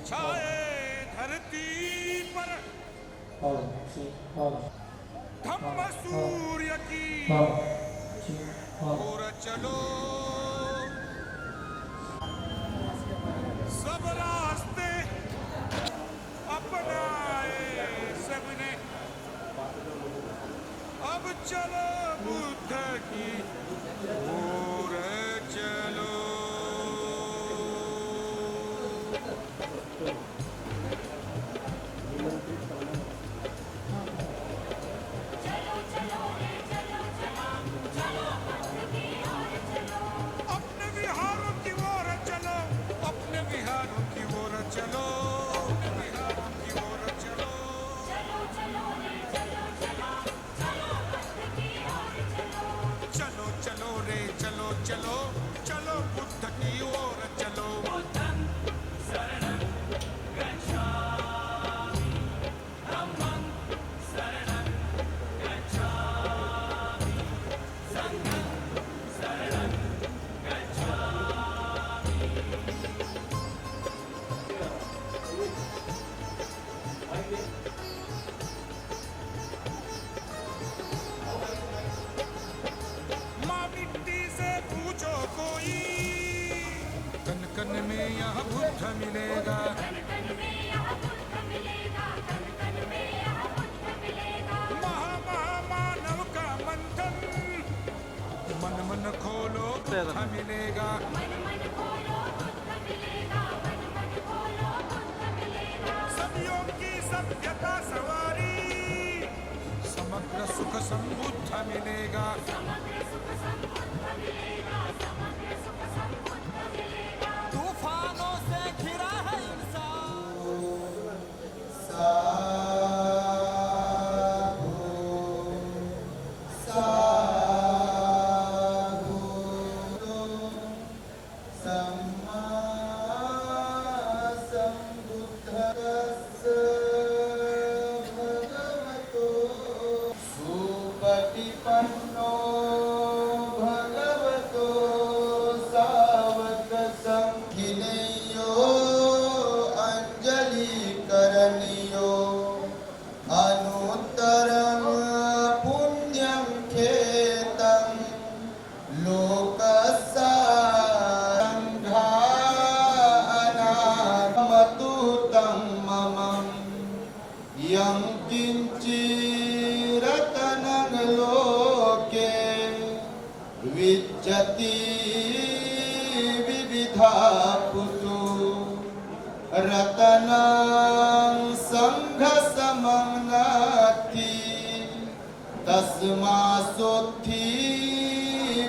छाए धरती पर धम्म सूर्य की ओर चलो, सब रास्ते अपनाए सबने, अब चलो बुद्ध की ओर चलो। अपने विहारों की ओर चलो, अपने विहारों की ओर चलो, अपने विहारों की ओर चलो। चलो चलो रे चलो चलो, चलो बुद्ध की ओर चलो। माँ मिट्टी से पूछो कोई, कन कन में यहाँ बुद्ध मिलेगा। महा महामानव का मंथन, मन मन खोलो बुद्ध मिलेगा। सदियों की सभ्यता सवारी, समग्र सुख समृद्ध मिलेगा। तूफानों से घिरा है सुपटिपन्नो भगवतो सावक संघिनेयो अंजलिकरणीयो अनुत्तरं पुण्यं खेतं लोकसारंघानामतु तं ममं यं किञ्चिरतनं लोके विज्जति विविधा पुतु रतनं संघसमं नास्ति तस्मासोत्थि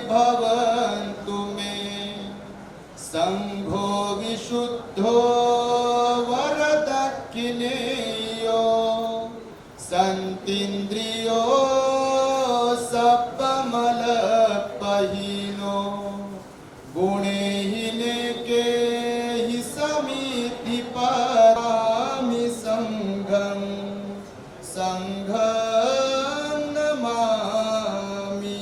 भवन्तु मे संघो विशुद्धो वरदक्षिणेयो संतीन्द्रियो सप्पमलपहीनो गुणेहीने के हि समिति परामि संघं संघं नमामि।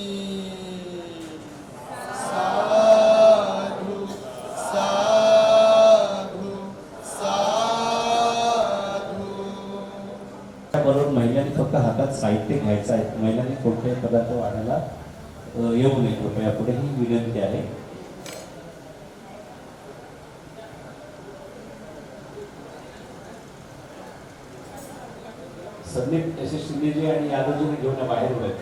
साधु साधु साधु। बरोबर महिलांनी फक्त हातात साहित्य घ्यायचं आहे, महिलांनी कोणत्याही पदार्थ वाढायला येऊ नये कृपया, पुढे ही विनंती आहे. संदीप एस एस शिंदेजी आणि यादवजीने घेऊन बाहेर उभे आहेत.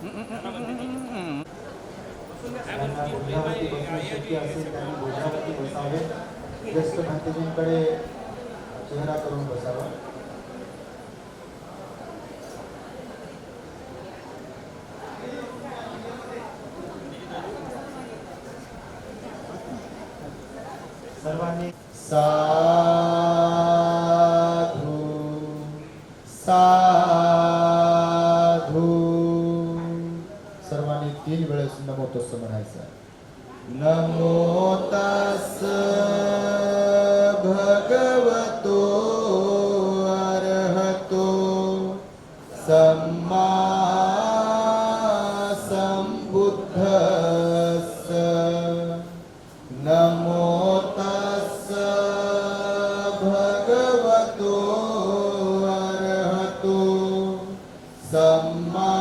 ज्यांना भोजनावरती बसणे शक्य असेल त्यांनी भोजनावरती बसावे. ज्येष्ठ भंतेजींकडे चेहरा करून बसावा. सर्वांनी साधू साधू सर्वांनी 3 वेळेस नमो तस्स म्हणायचं. नमो तस्स भगवतो अरहतो सम्मा संबुद्धस्स. नमो तस्स भगवतो अरहतो सम्मा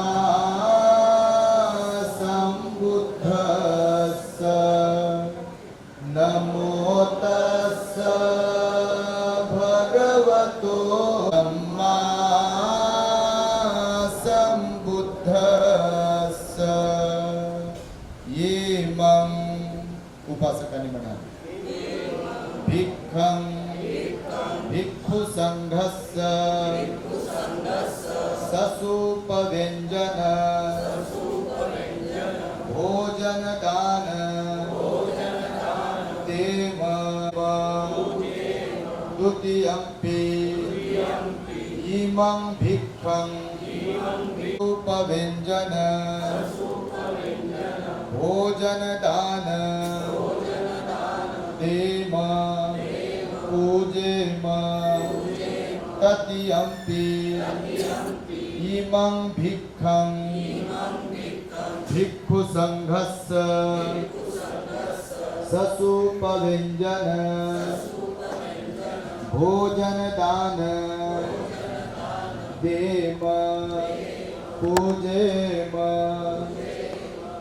संबुद्धस्स. नमो तस्स भगवतो सम्मा संबुद्धस्स. ये मं उपासकांनी म्हणाले. भिक्खं भिक्खु संघस्य ससूपव्यञ्जन भोजनदान देव द्वितीयम्पि इमं भिक्खं उपव्यञ्जन भोजनदान देम पूजेम ततीयम्पि इमं भिक्खं भिक्खु संघस्य ससूपव्यञ्जन भोजनदान देम पूजेम.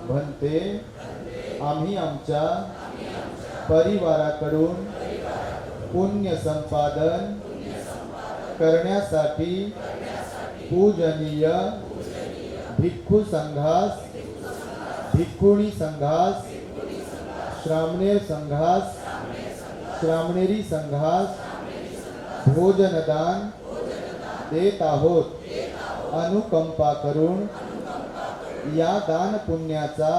म्हणते आम्ही आमच्या परिवाराकडून पुण्य संपादन करण्यासाठी पूजनीय भिक्खू संघास भिक्खुणी संघास श्रामणेर संघास श्रामणेरी संघास भोजनदान देत आहोत. अनुकंपा करून या दान पुण्याचा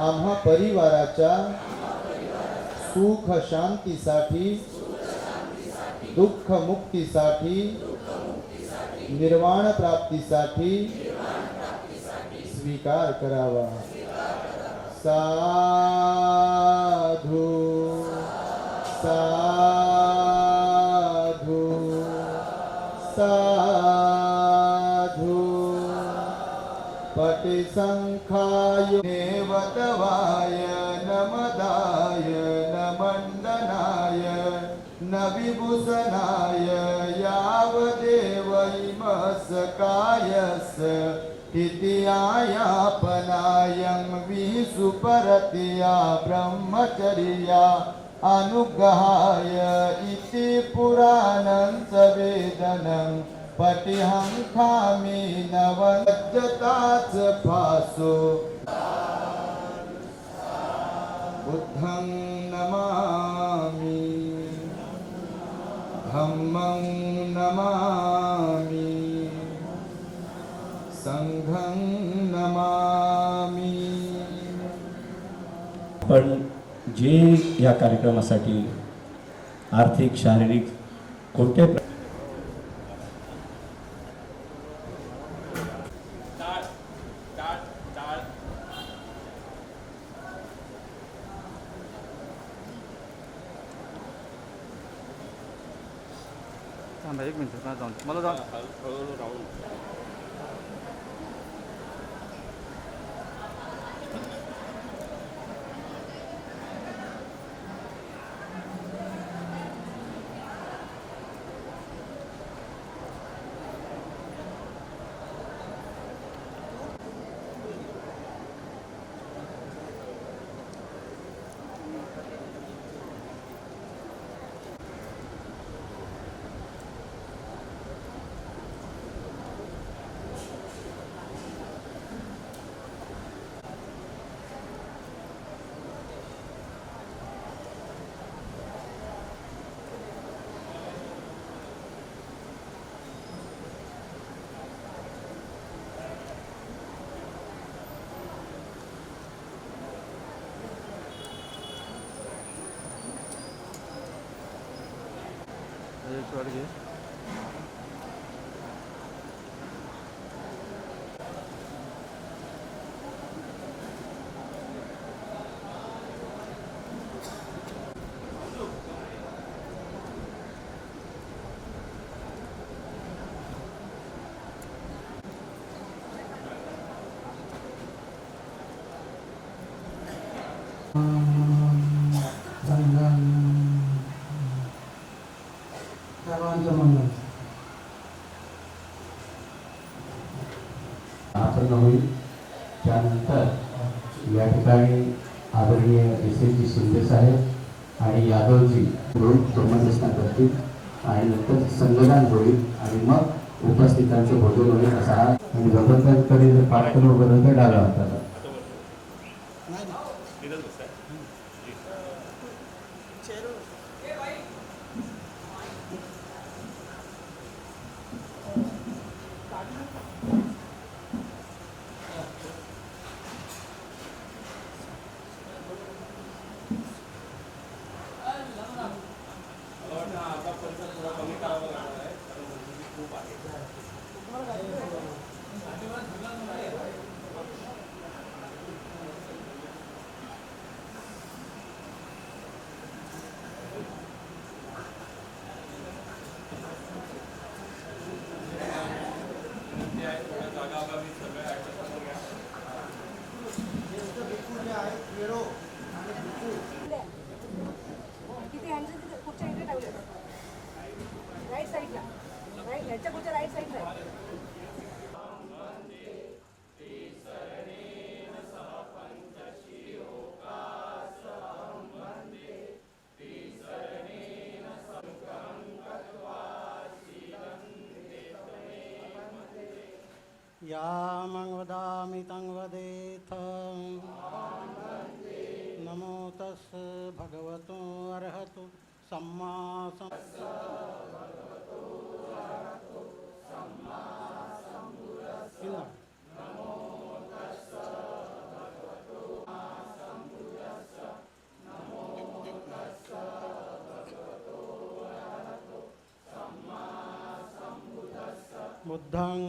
आम्हा परिवाराच्या सुख शांतीसाठी दुःख मुक्तीसाठी निर्वाण प्राप्तीसाठी स्वीकार करावा. साधू साधू साधू. पटिसंखाय नेवतवाय नमदाय नमण्डनाय न विभूषणाय यावदेव इमस्कायस् तिथियायापनायं विसुपरतिया ब्रह्मचर्या अनुग्रहाय इति पुराणं च वेदनं पटिहं खामि नवज्जताच फासो. बुद्धं नमामि धम्मं नमामि संघं नमामि. पण जे या कार्यक्रमासाठी आर्थिक शारीरिक कोणत्याही थांबा 1 मिनिट जाऊन मला जाऊन एक वाट घे. सर्वांचं मंगल आपण होईल. त्यानंतर या ठिकाणी आदरणीय एस.एस.जी. शिंदे साहेब आणि यादवजी मिळून ब्रह्मदर्शना करतील आणि नंतर संगदान होईल आणि मग उपस्थितांचं भोजन होईल असा हा आणि भगवंतांकडे जर पाठ करून उभं राहिलं तर डाव्या हाताला. किती हँड पुढच्या इकडे ठेवले राईट साईडला राईट ह्याच्या पुढच्या राईट साईडला यामं वदामि तं वदेथ नमो तस् भगवतो अर्हतो सम्मा बुद्धं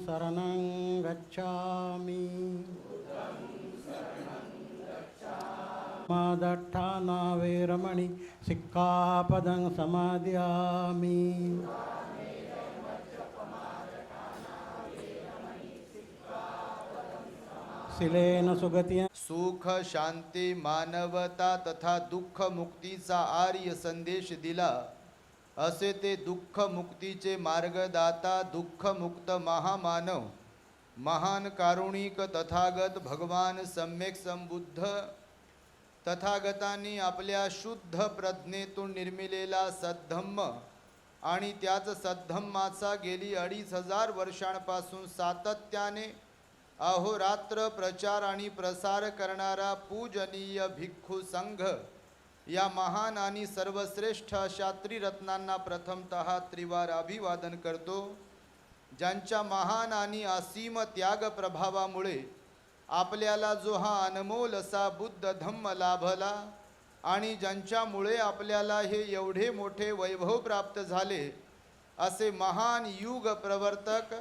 शरणं गच्छामि मदट्ठाना वेरमणि सिक्खापदं समादयामि शिलेन सुगतिया सुख शांती मानवता तथा दुःख मुक्तीचा आर्य संदेश दिला असे ते दुःख मुक्तीचे मार्गदाता दुःख मुक्त महामानव महान कारुणिक तथागत भगवान सम्यक संबुद्ध तथागतांनी आपल्या शुद्ध प्रज्ञेतून निर्मिलेला सद्धम्म आणि त्याच सद्धम्माचा गेली 2500 वर्षांपासून सातत्याने अहोरात्र प्रचार आणि प्रसार करणारा पूजनीय भिक्खू संघ या महान आणि सर्वश्रेष्ठ अशा त्रिरत्नांना प्रथमतः त्रिवार अभिवादन करतो. ज्यांच्या महान आणि असीम त्याग प्रभावामुळे आपल्याला जो हा अनमोल असा बुद्ध धम्म लाभला आणि ज्यांच्यामुळे आपल्याला हे एवढे मोठे वैभव प्राप्त झाले असे महान युग प्रवर्तक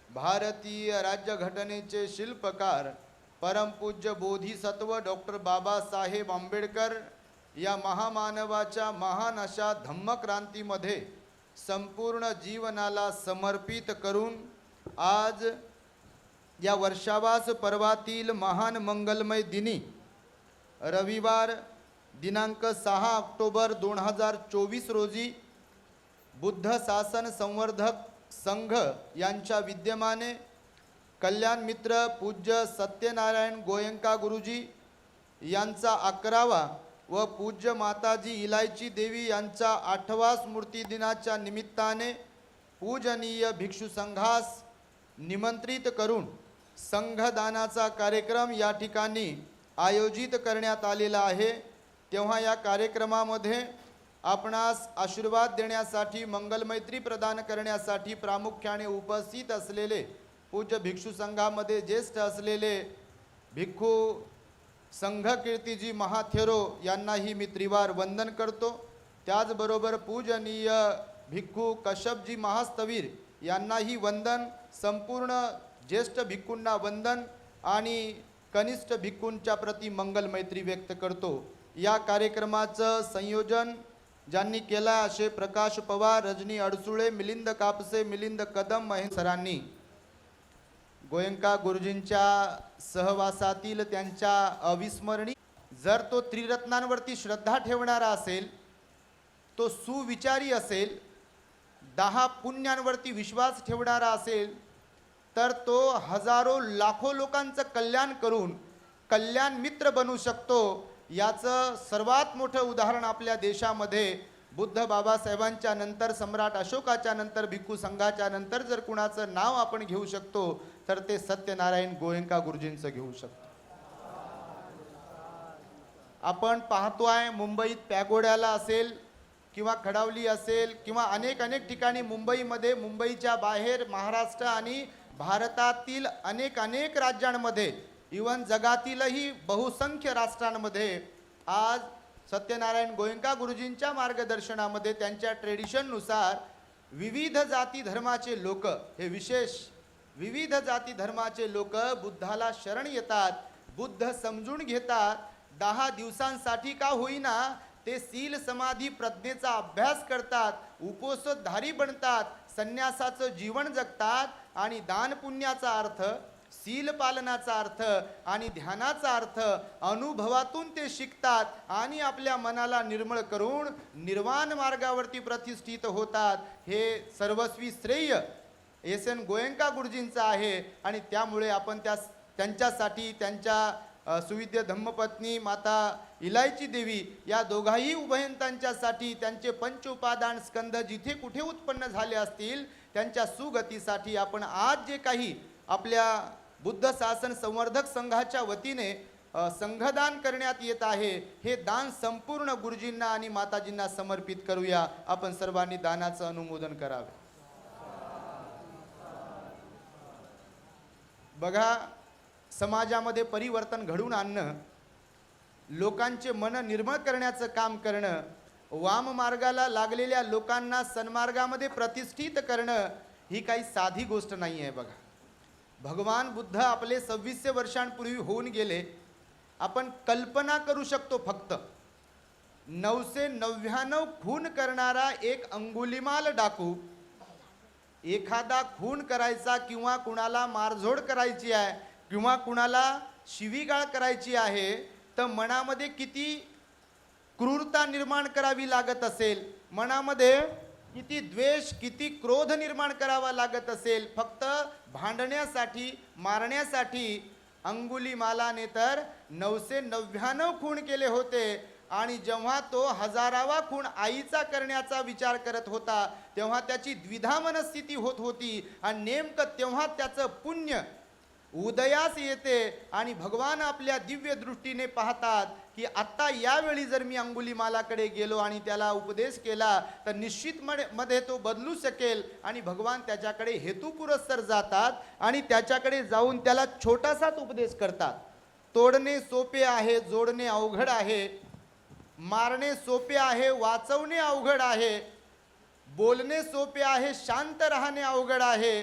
भारतीय राज्यघटनेचे शिल्पकार परमपूज्य बोधिसत्व डॉक्टर बाबासाहेब आंबेडकर या महामानवाच्या महान अशा धम्मक्रांतीमध्ये संपूर्ण जीवनाला समर्पित करून आज या वर्षावास पर्वातील महान मंगलमय दिनी रविवार दिनांक 6 ऑक्टोबर 2024 रोजी बुद्ध शासन संवर्धक संघ यांच्या विद्यमाने कल्याण मित्र पूज्य सत्यनारायण गोयंका गुरुजी यांचा 11वा व पूज्य माताजी इलायची देवी यांचा 8वा स्मृती दिनाच्या निमित्ताने पूजनीय भिक्षू संघास निमंत्रित करून संघदानाचा कार्यक्रम या ठिकाणी आयोजित करण्यात आलेला आहे. तेव्हा या कार्यक्रमामध्ये आपणास आशीर्वाद देण्यासाठी मंगलमैत्री प्रदान करण्यासाठी प्रामुख्याने उपस्थित असलेले पूज्य भिक्षू संघामध्ये ज्येष्ठ असलेले भिक्खू संघकीर्तीजी महाथेरो यांनाही मी त्रिवार वंदन करतो. त्याचबरोबर पूजनीय भिक्खू कश्यपजी महास्तवीर यांनाही वंदन, संपूर्ण ज्येष्ठ भिक्खूंना वंदन आणि कनिष्ठ भिक्खूंच्या प्रती मंगल मैत्री व्यक्त करतो. या कार्यक्रमाचं संयोजन ज्यांनी केला असे प्रकाश पवार, रजनी अडसुळे, मिलिंद कापसे, मिलिंद कदम, महेंद्र सरांनी. गोयंका गुरुजींच्या सहवासातील त्यांच्या अविस्मरणीय, जर तो त्रिरत्नांवरती श्रद्धा ठेवणारा असेल, तो सुविचारी असेल, 10 पुण्यांवरती विश्वास ठेवणारा असेल, तर तो हजारो लाखो लोकांचं कल्याण करून कल्याण मित्र बनू शकतो. याचं सर्वात मोठं उदाहरण आपल्या देशामध्ये बुद्ध बाबासाहेबांच्या नंतर, सम्राट अशोकाच्या नंतर, भिक्खू संघाच्या नंतर जर कुणाचं नाव आपण घेऊ शकतो तर ते सत्यनारायण गोयंका गुरुजींचं घेऊ शकतो. आपण पाहतोय मुंबईत पॅगोड्याला असेल किंवा खडावली असेल किंवा अनेक ठिकाणी मुंबईमध्ये, मुंबईच्या बाहेर, महाराष्ट्र आणि भारतातील अनेक राज्यांमध्ये, इवन जगातीलही बहुसंख्य राष्ट्रांमध्ये आज सत्यनारायण गोयंका गुरुजींच्या मार्गदर्शनामध्ये, त्यांच्या ट्रेडिशननुसार विविध जाती धर्माचे लोक, हे विशेष विविध जाती धर्माचे लोक बुद्धाला शरण येतात, बुद्ध समजून घेतात. 10 दिवसांसाठी का होईना ते सील समाधी प्रज्ञेचा अभ्यास करतात, उपोषधारी बनतात, संन्यासाचं जीवन जगतात आणि दान पुण्याचा अर्थ, सील पालनाचा अर्थ आणि ध्यानाचा अर्थ अनुभवातून ते शिकतात आणि आपल्या मनाला निर्मळ करून निर्वाण मार्गावरती प्रतिष्ठित होतात. हे सर्वस्वी श्रेय एस.एन. गोयंका गुरुजींचं आहे आणि त्यामुळे आपण त्यांच्यासाठी, त्यांच्या सुविद्य धम्मपत्नी माता इलायची देवी या दोघाही उभयंतांच्यासाठी, त्यांचे पंचउपादान स्कंद जिथे कुठे उत्पन्न झाले असतील त्यांच्या सुगतीसाठी आपण आज जे काही आपल्या बुद्ध शासन संवर्धक संघाच्या वतीने संघदान करण्यात येत आहे, हे दान संपूर्ण गुरुजींना आणि माताजींना समर्पित करूया. आपण सर्वांनी दानाचं अनुमोदन करावे. बघा, समाजामध्ये परिवर्तन घडवून आणणं, लोकांचे मन निर्मळ करण्याचं काम करणं, वाम मार्गाला लागलेल्या लोकांना सन्मार्गामध्ये प्रतिष्ठित करणं ही काही साधी गोष्ट नाही आहे. बघा, भगवान बुद्ध आपले 2600 वर्षांपूर्वी होऊन गेले. आपण कल्पना करू शकतो फक्त 999 खून करणारा एक अंगुलिमाल डाकू, एखादा खून करायचा किंवा कुणाला मारझोड करायची आहे किंवा कुणाला शिवीगाळ करायची आहे तर मनामध्ये किती क्रूरता निर्माण करावी लागत असेल, मनामध्ये किती द्वेष, किती क्रोध निर्माण करावा लागत असेल फक्त भांडण्यासाठी, मारण्यासाठी. अंगुलिमालाने तर 999 खून केले होते आणि जेव्हा तो 1000वा खून आईचा करण्याचा विचार करत होता तेव्हा त्याची द्विधा मनस्थिती होत होती आणि नेमकं तेव्हा त्याचं पुण्य उदयास येते आणि भगवान आपल्या दिव्य दृष्टीने पाहतात की आत्ता यावेळी जर मी अंगुलिमालाकडे गेलो आणि त्याला उपदेश केला तर निश्चित मध्ये तो बदलू शकेल. आणि भगवान त्याच्याकडे हेतुपुरस्सर जातात आणि त्याच्याकडे जाऊन त्याला छोटासाच उपदेश करतात. तोडणे सोपे आहे, जोडणे अवघड आहे. मारणे सोपे आहे, वाचवणे अवघड आहे. बोलणे सोपे आहे, शांत राहणे अवघड आहे.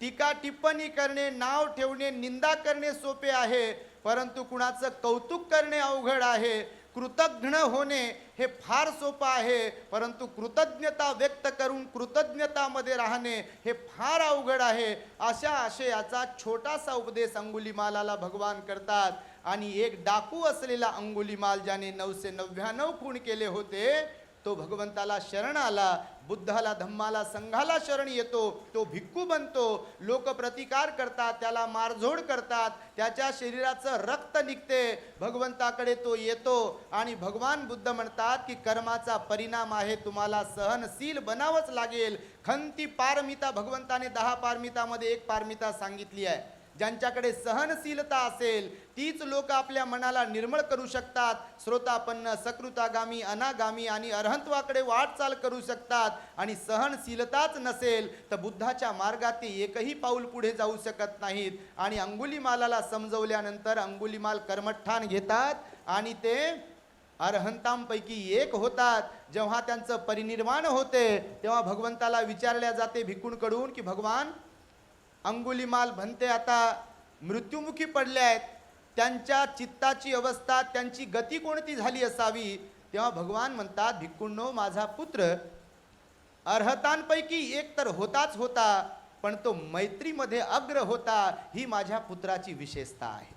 टीका टिप्पणी करणे, नाव ठेवणे, निंदा करणे सोपे आहे, परंतु कुणाचं कौतुक करणे अवघड आहे. कृतज्ञ होणे हे फार सोपं आहे, परंतु कृतज्ञता व्यक्त करून कृतज्ञतामध्ये राहणे हे फार अवघड आहे. अशा आशयाचा छोटासा उपदेश अंगुलिमालाला भगवान करतात. आणि एक डाकू असलेला अंगुलिमाल, ज्याने 999 खून केले होते, तो भगवंताला शरण आला, बुद्धाला, धम्माला, संघाला शरण येतो. तो भिक्खू बनतो. लोक प्रतिकार करतात, त्याला मारझोड करतात, त्याच्या शरीराचं रक्त निघते. भगवंताकडे तो येतो आणि भगवान बुद्ध म्हणतात की कर्माचा परिणाम आहे, तुम्हाला सहनशील बनावंच लागेल. खंती पारमिता, भगवंताने 10 पारमितामध्ये एक पारमिता सांगितली आहे. ज्यांच्याकडे सहनशीलता असेल तीच लोक आपल्या मनाला निर्मळ करू शकतात. श्रोतापन्न, सकृतागामी, अनागामी आणि अरहंत्वाकडे वाटचाल करू शकतात. आणि सहनशीलताच नसेल तर बुद्धाच्या मार्गात ते एकही पाऊल पुढे जाऊ शकत नाहीत. आणि अंगुलिमालाला समजवल्यानंतर अंगुलिमाल कर्मठान घेतात आणि ते अरहंतांपैकी एक होतात. जेव्हा त्यांचं परिनिर्वाण होते तेव्हा भगवंताला विचारल्या जाते भिक्खूंकडून की भगवान, अंगुलीमाल भंते आता मृत्युमुखी पडले आहेत, त्यांच्या चित्ताची अवस्था, त्यांची गती कोणती झाली असावी. तेव्हा भगवान म्हणतात, भिक्खूंनो, माझा पुत्र अर्हतांपैकी एक तर होताच होता, पण तो मैत्रीमध्ये अग्र होता. ही माझ्या पुत्राची विशेषता आहे.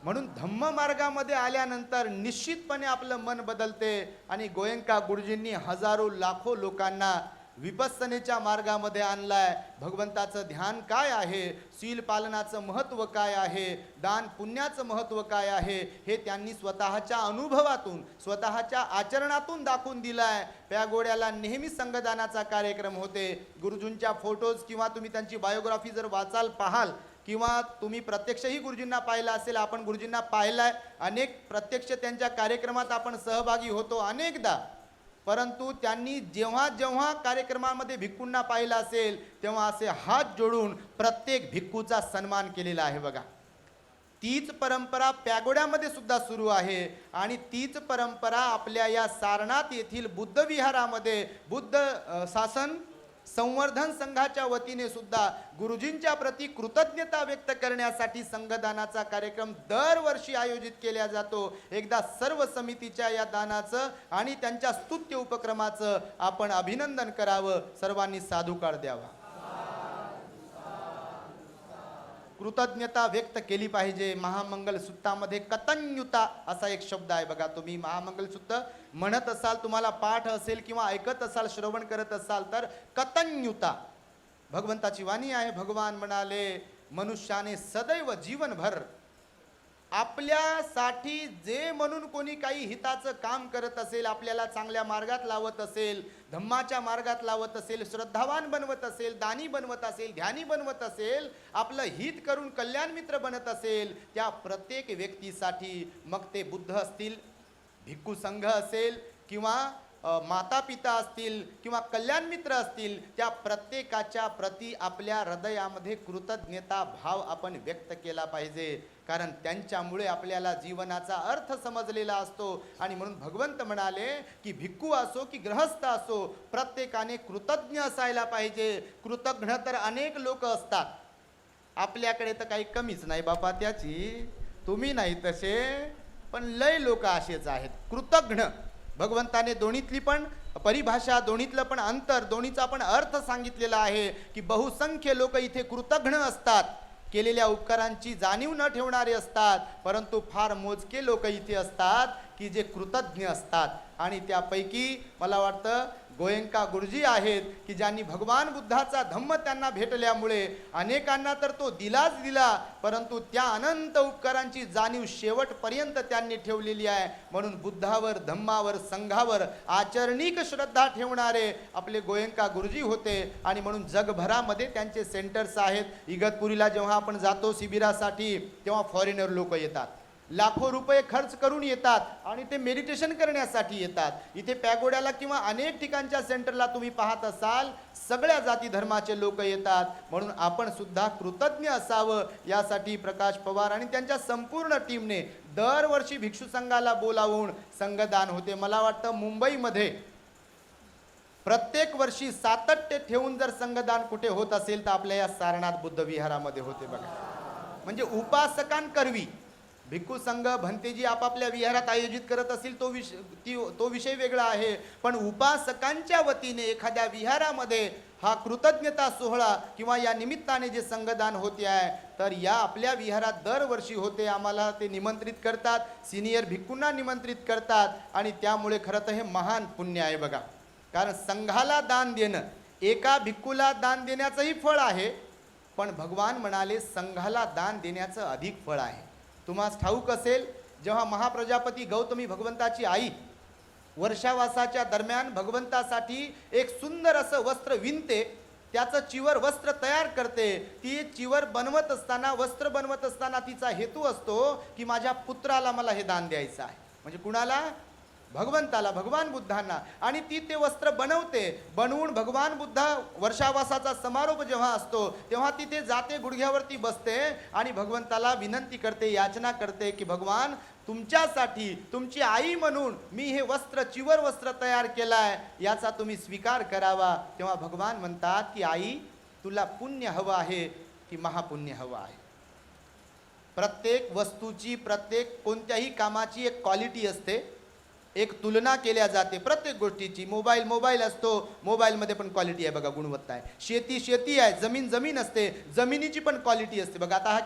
म्हणून धम्म मार्गामध्ये आल्यानंतर निश्चितपणे आपलं मन बदलते. आणि गोयंका गुरुजींनी हजारो लाखो लोकांना विपස්සनेच्या मार्गामध्ये आणलाय. भगवंताचं ध्यान काय आहे, शील पालनाचं महत्त्व काय आहे, दान पुण्याचं महत्त्व काय आहे, हे त्यांनी स्वतःच्या अनुभवातून, स्वतःच्या आचरणातून दाखवून दिलाय. प्यागोड्याला नेहमी संगदानाचा कार्यक्रम होते. गुरुजींच्या फोटोज किंवा तुम्ही त्यांची बायोग्राफी जर वाचाल, पाहाल, किंवा तुम्ही प्रत्यक्षही गुरुजींना पाहिलं असेल, आपण गुरुजींना पाहिलाय अनेक प्रत्यक्ष त्यांच्या कार्यक्रमात आपण सहभागी होतो अनेकदा. परंतु त्यांनी जेव्हा जेव्हा कार्यक्रमामध्ये भिक्खूंना पाहिलं असेल तेव्हा असे हात जोडून प्रत्येक भिक्खूचा सन्मान केलेला आहे. बघा, तीच परंपरा प्यागोड्यामध्ये सुद्धा सुरू आहे. आणि तीच परंपरा आपल्या या सारनाथ येथील बुद्ध विहारामध्ये बुद्ध शासन संवर्धन संघाच्या वतीने सुद्धा गुरुजींच्या प्रती कृतज्ञता व्यक्त करण्यासाठी संघदानाचा कार्यक्रम दरवर्षी आयोजित केला जातो. एकदा सर्व समितीच्या या दानाचं आणि त्यांच्या स्तुत्य उपक्रमाचं आपण अभिनंदन करावं. सर्वांनी साधुकार द्यावा. कृतज्ञता व्यक्त केली पाहिजे. महामंगल सूत्रामध्ये कतन्युता असा एक शब्द आहे. बघा, तुम्ही महामंगल सूत्र म्हणत असाल, तुम्हाला पाठ असेल किंवा ऐकत असाल, श्रवण करत असाल तर कतन्युता भगवंताची वाणी आहे. भगवान म्हणाले, मनुष्याने सदैव जीवनभर आपल्यासाठी जे म्हणून कोणी काही हिताचं काम करत असेल, आपल्याला चांगल्या मार्गात लावत असेल, धम्माच्या मार्गात लावत असेल, श्रद्धावान बनवत असेल, दानी बनवत असेल, ध्यानी बनवत असेल, आपलं हित करून कल्याण मित्र बनत असेल, त्या प्रत्येक व्यक्तीसाठी, मग ते बुद्ध असतील, भिक्खू संघ असेल, किंवा माता पिता असतील, किंवा कल्याण मित्र असतील, त्या प्रत्येकाच्या प्रती आपल्या हृदयामध्ये कृतज्ञता भाव आपण व्यक्त केला पाहिजे. कारण त्यांच्यामुळे आपल्याला जीवनाचा अर्थ समजलेला असतो. आणि म्हणून भगवंत म्हणाले की भिक्खू असो की गृहस्थ असो, प्रत्येकाने कृतज्ञ असायला पाहिजे. कृतज्ञ तर अनेक लोक असतात, आपल्याकडे तर काही कमीच नाही बापा त्याची, तुम्ही नाही तसे, पण लय लोक असेच आहेत कृतज्ञ. भगवंताने दोन्हीतली पण परिभाषा, दोन्हीतलं पण अंतर, दोन्हीचा पण अर्थ सांगितलेला आहे की बहुसंख्य लोक इथे कृतज्ञ असतात, केलेल्या उपकारांची जाणीव न ठेवणारे असतात, परंतु फार मोजके लोक इथे असतात की जे कृतज्ञ असतात. आणि त्यापैकी मला वाटतं गोयंका गुरुजी आहेत की ज्यांनी भगवान बुद्धाचा धम्म त्यांना भेटल्यामुळे अनेकांना तर तो दिलाच दिला, परंतु त्या अनंत उपकारांची जाणीव शेवटपर्यंत त्यांनी ठेवलेली आहे. म्हणून बुद्धावर, धम्मावर, संघावर आचरणिक श्रद्धा ठेवणारे आपले गोयंका गुरुजी होते. आणि म्हणून जगभरामध्ये त्यांचे सेंटर्स आहेत. इगतपुरीला जेव्हा आपण जातो शिबिरासाठी तेव्हा फॉरेनर लोक येतात, लाखो रुपये खर्च करून येतात आणि ते मेडिटेशन करण्यासाठी येतात. इथे पॅगोड्याला किंवा अनेक ठिकाणच्या सेंटरला तुम्ही पाहत असाल, सगळ्या जाती धर्माचे लोक येतात. म्हणून आपण सुद्धा कृतज्ञ असावं. यासाठी प्रकाश पवार आणि त्यांच्या संपूर्ण टीमने दरवर्षी भिक्षू संघाला बोलावून संघदान होते. मला वाटतं मुंबईमध्ये प्रत्येक वर्षी सातत्य ठेवून जर संघदान कुठे होत असेल तर आपल्या या सारनाथ बुद्ध विहारामध्ये होते. बघा, म्हणजे उपासकांकरवी भिक्खू संघ भंतेजी आपापल्या विहारात आयोजित करत असतील तो विषय वेगळा आहे, पण उपासकांच्या वतीने एखाद्या विहारामध्ये हा कृतज्ञता सोहळा किंवा या निमित्ताने जे संघदान होते आहे, तर या आपल्या विहारात दरवर्षी होते. आम्हाला ते निमंत्रित करतात, सिनियर भिक्खूंना निमंत्रित करतात. आणि त्यामुळे खरं तर हे महान पुण्य आहे. बघा, कारण संघाला दान देणं, एका भिक्खूला दान देण्याचंही फळ आहे, पण भगवान म्हणाले संघाला दान देण्याचं अधिक फळ आहे. तुम्हाला ठाऊक असेल, जेव्हा महाप्रजापती गौतमी भगवंताची आई वर्षावासाच्या दरम्यान भगवंतासाठी एक सुंदर असं वस्त्र विणते, त्याचं चिवर वस्त्र तयार करते. ती चिवर बनवत असताना, वस्त्र बनवत असताना तिचा हेतू असतो की माझ्या पुत्राला मला हे दान द्यायचं आहे. म्हणजे कुणाला? भगवंताला, भगवान बुद्धांना, आणि ती ते वस्त्र बनवते. बनवून भगवान बुद्ध वर्षावासाचा समारोप जेव्हा असतो तेव्हा ती ते जाते, गुडघ्यावरती बसते आणि भगवंताला विनंती करते, याचना करते की भगवान, तुमच्यासाठी, तुमची आई म्हणून मी हे वस्त्र, चिवर वस्त्र तयार केलाय, याचा तुम्ही स्वीकार करावा. तेव्हा भगवान म्हणतात की आई, तुला पुण्य हवं आहे की महापुण्य हवं आहे? प्रत्येक वस्तूची, प्रत्येक कोणत्याही कामाची एक क्वालिटी असते, एक तुलना केल्या जाते प्रत्येक गोष्टीची. मोबाईल असतो, मोबाईलमध्ये पण क्वालिटी आहे बघा, गुणवत्ता आहे. शेती आहे, जमीन असते, जमिनीची पण क्वालिटी असते बघा. आता हा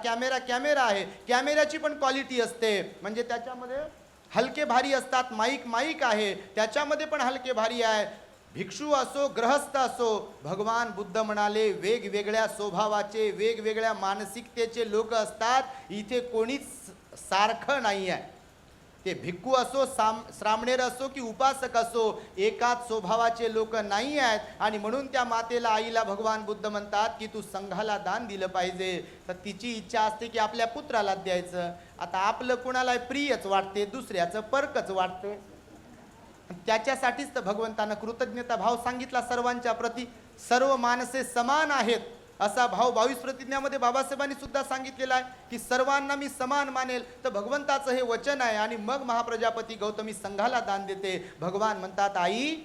कॅमेरा आहे, कॅमेऱ्याची पण क्वालिटी असते, म्हणजे त्याच्यामध्ये हलके भारी असतात. माईक आहे, त्याच्यामध्ये पण हलके भारी आहे. भिक्षू असो, ग्रहस्थ असो, भगवान बुद्ध म्हणाले वेगवेगळ्या स्वभावाचे, वेगवेगळ्या मानसिकतेचे लोक असतात. इथे कोणीच सारखं नाही आहे. ते भिक्खू असो, श्रामणेर असो की उपासक असो, एकाच स्वभावाचे लोक नाही आहेत. आणि म्हणून त्या मातेला, आईला भगवान बुद्ध म्हणतात की तू संघाला दान दिलं पाहिजे. तर तिची इच्छा असते की आपल्या पुत्राला द्यायचं. आता आपलं कुणाला प्रियच वाटते, दुसऱ्याचं परकच वाटते. त्याच्यासाठीच तर भगवंतानं कृतज्ञता भाव सांगितला सर्वांच्या प्रती. सर्व माणसे समान आहेत असा भाव 22 प्रतिज्ञामध्ये बाबासाहेबांनी सुद्धा सांगितलेला आहे की सर्वांना मी समान मानेल. तर भगवंताचं हे वचन आहे. आणि मग महाप्रजापती गौतमी संघाला दान देते. भगवान म्हणतात, आई,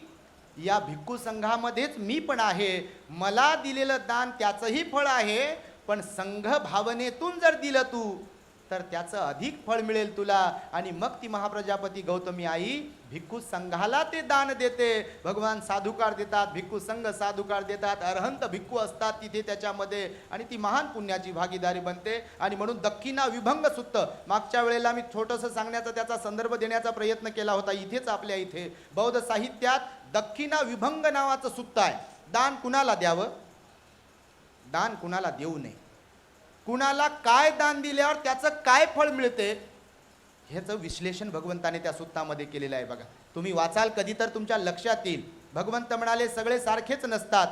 या भिक्खू संघामध्येच मी पण आहे. मला दिलेलं दान त्याचंही फळ आहे, पण संघ भावनेतून जर दिलं तू तर त्याचं अधिक फळ मिळेल तुला. आणि मग ती महाप्रजापती गौतमी आई भिक्खू संघाला ते दान देते. भगवान साधुकार देतात, भिक्खू संघ साधुकार देतात, अरहंत भिक्खू असतात तिथे त्याच्यामध्ये, आणि ती महान पुण्याची भागीदारी बनते. आणि म्हणून दक्षिणा विभंग सुत्त, मागच्या वेळेला मी छोटंसं सांगण्याचा, त्याचा संदर्भ देण्याचा प्रयत्न केला होता. इथेच आपल्या इथे बौद्ध साहित्यात दक्षिणा विभंग नावाचं सुत्त आहे. दान कुणाला द्यावं, दान कुणाला देऊ नये, कुणाला काय दान दिल्यावर त्याचं काय फळ मिळते, ह्याचं विश्लेषण भगवंताने त्या सुत्तामध्ये केलेलं आहे बघा. तुम्ही वाचाल कधी तर तुमच्या लक्षात येईल. भगवंत म्हणाले सगळे सारखेच नसतात.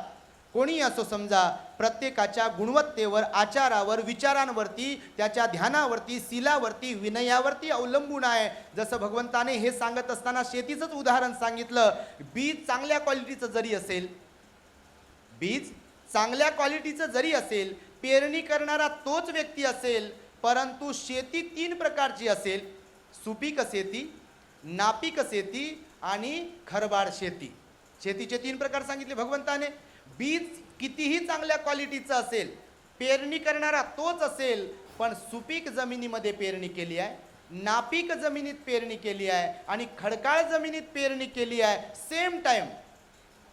कोणी असो समजा, प्रत्येकाच्या गुणवत्तेवर, आचारावर, विचारांवरती, त्याच्या ध्यानावरती, शीलावरती, विनयावरती अवलंबून आहे. जसं भगवंताने हे सांगत असताना शेतीचंच उदाहरण सांगितलं. बीज चांगल्या क्वालिटीचं जरी असेल, बीज चांगल्या क्वालिटीचं जरी असेल, पेरणी करणारा तोच व्यक्ती असेल, परंतु शेती 3 प्रकारची असेल. सुपीक शेती, नापीक शेती आणि खरबाड शेती. शेतीचे 3 प्रकार सांगितले भगवंताने. बीज कितीही चांगल्या क्वालिटीचं असेल, पेरणी करणारा तोच असेल, पण सुपीक जमिनीमध्ये पेरणी केली आहे, नापीक जमिनीत पेरणी केली आहे आणि खडकाळ जमिनीत पेरणी केली आहे, सेम टाइम,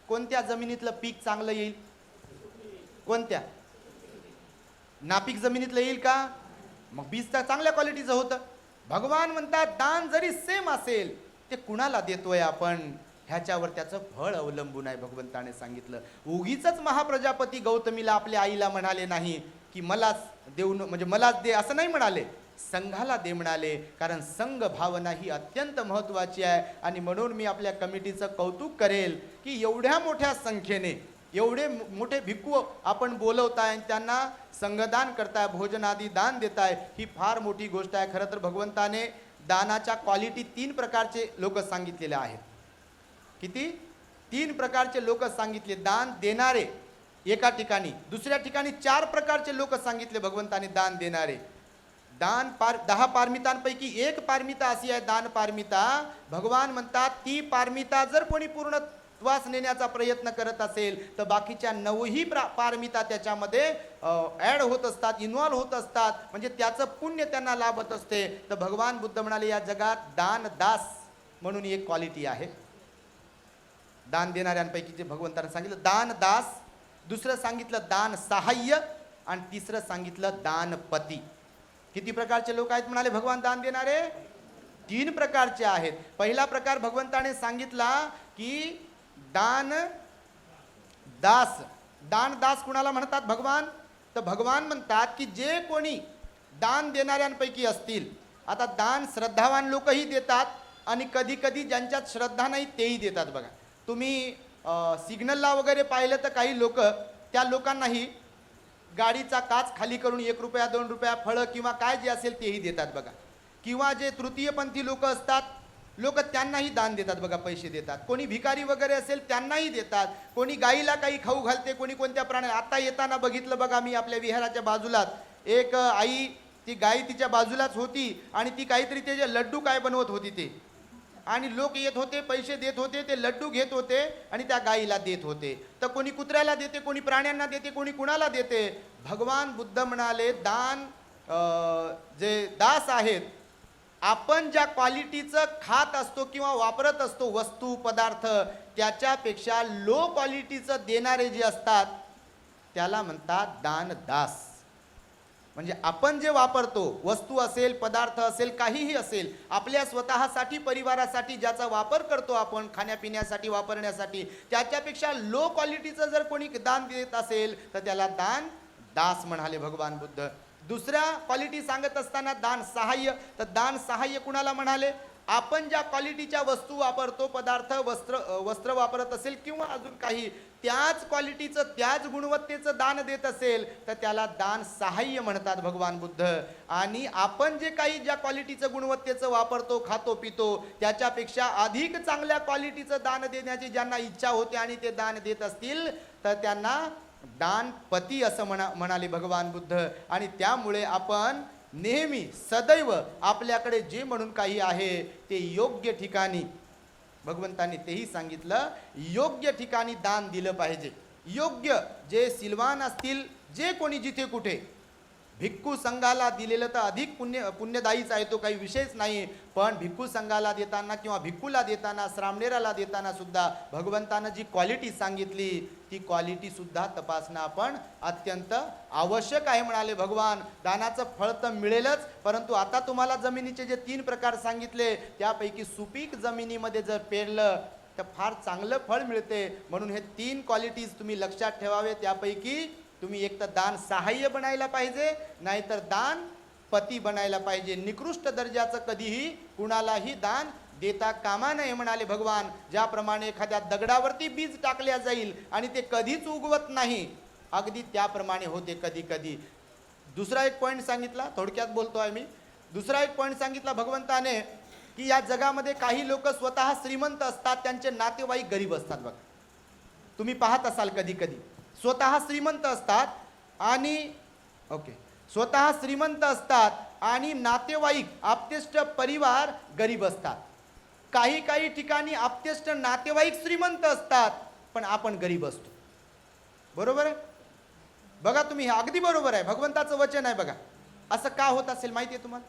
कोणत्या जमिनीतलं पीक चांगलं येईल? कोणत्या? नापीक जमिनीतलं येईल का? मग बीज तर चांगल्या क्वालिटीचं होतं. भगवान म्हणतात दान जरी सेम असेल, ते कुणाला देतोय आपण, ह्याच्यावर त्याचं फळ अवलंबून आहे. भगवंताने सांगितलं. उगीच महाप्रजापती गौतमीला, आपल्या आईला म्हणाले नाही की मलाच देऊ, म्हणजे मलाच दे असं नाही म्हणाले, संघाला दे म्हणाले. कारण संघ भावना ही अत्यंत महत्त्वाची आहे. आणि म्हणून मी आपल्या कमिटीचं कौतुक करेल की एवढ्या मोठ्या संख्येने एवढे मोठे भिक्खू आपण बोलवताय, त्यांना संघदान करताय, भोजनादी दान देताय, ही फार मोठी गोष्ट आहे. खरं तर भगवंताने दानाच्या क्वालिटी 3 प्रकारचे लोक सांगितलेले आहेत. किती? 3 प्रकारचे लोक सांगितले. दान देणारे एका ठिकाणी, दुसऱ्या ठिकाणी 4 प्रकारचे लोक सांगितले भगवंताने दान देणारे. 10 पारमितांपैकी एक पारमिता अशी आहे, दान पारमिता. भगवान म्हणतात ती पारमिता जर कोणी पूर्ण वास नेण्याचा प्रयत्न करत असेल तर बाकीच्या 9ही पारमिता त्याच्यामध्ये ॲड होत असतात, इन्व्हॉल्व होत असतात, म्हणजे त्याचं पुण्य त्यांना लाभत असते. तर भगवान बुद्ध म्हणाले या जगात दान दास म्हणून एक क्वालिटी आहे. दान देणाऱ्यांपैकी जे भगवंताने सांगितलं दान दास, दुसरं सांगितलं दान सहाय्य, आणि तिसरं सांगितलं दानपती. किती प्रकारचे लोक आहेत म्हणाले भगवान दान देणारे? 3 प्रकारचे आहेत. पहिला प्रकार भगवंताने सांगितला की दान दास. दान दास कुणाला म्हणतात भगवान? तर भगवान म्हणतात की जे कोणी दान देणाऱ्यांपैकी असतील. आता दान श्रद्धावान लोकही देतात आणि कधी कधी ज्यांच्यात श्रद्धा नाही तेही देतात बघा. तुम्ही सिग्नलला वगैरे पाहिलं तर काही लोक, त्या लोकांनाही गाडीचा काच खाली करून 1 रुपया 2 रुपया फळं किंवा काय जे असेल तेही देतात बघा. किंवा जे तृतीयपंथी लोक असतात लोक त्यांनाही दान देतात बघा, पैसे देतात. कोणी भिकारी वगैरे असेल त्यांनाही देतात. कोणी गाईला काही खाऊ घालते, कोणी कोणत्या प्राणी. आता येताना बघितलं बघा मी, आपल्या विहाराच्या बाजूलाच एक आई, ती गाय तिच्या बाजूलाच होती आणि ती काहीतरी ते जे लड्डू काय बनवत होती ते, आणि लोक येत होते, पैसे देत होते, ते लड्डू घेत होते आणि त्या गाईला देत होते. तर कोणी कुत्र्याला देते, कोणी प्राण्यांना देते, कोणी कुणाला देते. भगवान बुद्ध म्हणाले, दान जे दास आहेत, आपण ज्या क्वालिटीचं खात असतो किंवा वापरत असतो वस्तू पदार्थ, त्याच्यापेक्षा लो क्वालिटीचं देणारे जे असतात त्याला म्हणतात दानदास. म्हणजे आपण जे वापरतो, वस्तू असेल, पदार्थ असेल, काहीही असेल, आपल्या स्वतःसाठी, परिवारासाठी ज्याचा वापर करतो आपण, खाण्यापिण्यासाठी वापरण्यासाठी, त्याच्यापेक्षा लो क्वालिटीचं जर कोणी दान देत असेल तर त्याला दान दास म्हणाले भगवान बुद्ध. दुसऱ्या क्वालिटी सांगत असताना दान सहाय्य, तर दान सहाय्य कुणाला म्हणाले? आपण ज्या क्वालिटीच्या वस्तू वापरतो, पदार्थ, वस्त्र वापरत असेल किंवा अजून काही, त्याच क्वालिटीचं, त्याच गुणवत्तेचं दान देत असेल तर त्याला दान सहाय्य म्हणतात भगवान बुद्ध. आणि आपण जे काही ज्या क्वालिटीचं, गुणवत्तेचं वापरतो, खातो पितो, त्याच्यापेक्षा अधिक चांगल्या क्वालिटीचं दान देण्याची ज्यांना इच्छा होते आणि ते दान देत असतील तर त्यांना दानपती असं म्हणाले भगवान बुद्ध. आणि त्यामुळे आपण नेहमी सदैव आपल्याकडे जे म्हणून काही आहे ते योग्य ठिकाणी, भगवंतांनी तेही सांगितलं, योग्य ठिकाणी दान दिलं पाहिजे. योग्य, जे सिलवान असतील, जे कोणी जिथे कुठे, भिक्खू संघाला दिलेलं तर अधिक पुण्यदायीच आहे, तो काही विषयच नाही. पण भिक्खू संघाला देताना किंवा भिक्खूला देताना, श्रामणेराला देताना सुद्धा भगवंतानं जी क्वालिटी सांगितली ती क्वालिटी सुद्धा तपासणं आपण अत्यंत आवश्यक आहे म्हणाले भगवान. दानाचं फळ तर मिळेलच, परंतु आता तुम्हाला जमिनीचे जे 3 प्रकार सांगितले त्यापैकी सुपीक जमिनीमध्ये जर पेरलं तर फार चांगलं फळ मिळते. म्हणून हे 3 क्वालिटीज तुम्ही लक्षात ठेवावे. त्यापैकी तुम्ही एक तर दान सहाय्य बनायला पाहिजे, नाहीतर दान पती बनायला पाहिजे. निकृष्ट दर्जाचं कधीही कुणालाही दान देता कामा नये म्हणाले भगवान. ज्याप्रमाणे एखाद्या दगडावरती बीज टाकल्या जाईल आणि ते कधीच उगवत नाही, अगदी त्याप्रमाणे होते कधी कधी. दुसरा एक पॉईंट सांगितला, थोडक्यात बोलतो आहे मी. दुसरा एक पॉईंट सांगितला भगवंताने की या जगामध्ये काही लोक स्वतः श्रीमंत असतात, त्यांचे नातेवाईक गरीब असतात. बघा, तुम्ही पाहत असाल कधी कधी स्वतः श्रीमंत असतात आणि स्वतः श्रीमंत असतात आणि नातेवाईक, आप्तेष्ट परिवार गरीब असतात. काही काही ठिकाणी आप्तेष्ट नातेवाईक श्रीमंत असतात पण आपण गरीब असतो. बरोबर आहे? बघा तुम्ही, हे अगदी बरोबर आहे, भगवंताचं वचन आहे. बघा, असं का होत असेल माहिती आहे तुम्हाला?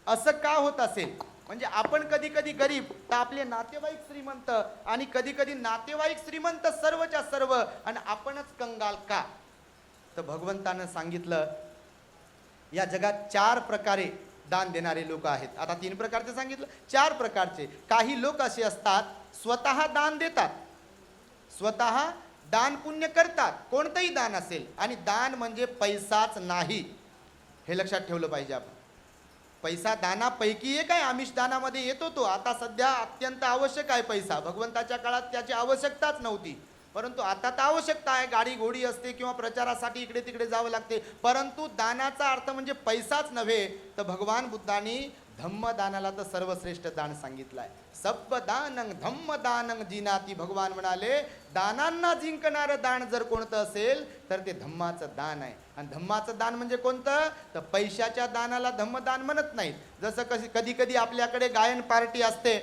असं का होत असेल? म्हणजे आपण कधी कधी गरीब तर आपले नातेवाईक श्रीमंत, आणि कधी कधी नातेवाईक श्रीमंत सर्वच्या सर्व आणि आपणच कंगाल का? तर भगवंतानं सांगितलं, या जगात 4 प्रकारे दान देणारे लोक आहेत. आता 3 प्रकारचे सांगितलं, 4 प्रकारचे. काही लोक असे असतात, स्वतः दान देतात, स्वतः दान पुण्य करतात, कोणतंही दान असेल. आणि दान म्हणजे पैसाच नाही, हे लक्षात ठेवलं पाहिजे आपण. पैसा दानापैकी एक आहे, आमिष दानामध्ये येतो तो. आता सध्या अत्यंत आवश्यक आहे पैसा. भगवंताच्या काळात त्याची आवश्यकताच नव्हती, परंतु आता तर आवश्यकता आहे. गाडी घोडी असते किंवा प्रचारासाठी इकडे तिकडे जावं लागते. परंतु दानाचा अर्थ म्हणजे पैसाच नव्हे. तर भगवान बुद्धांनी धम्मदानाला तर सर्वश्रेष्ठ दान सांगितलं आहे. सब्ब दानं धम्मदानं जिनाती. भगवान म्हणाले, दानांना जिंकणारं दान जर कोणतं असेल तर ते धम्माचं दान आहे. आणि धम्माचं दान म्हणजे कोणतं? तर पैशाच्या दानाला धम्मदान म्हणत नाहीत. जसं कधी कधी आपल्याकडे गायन पार्टी असते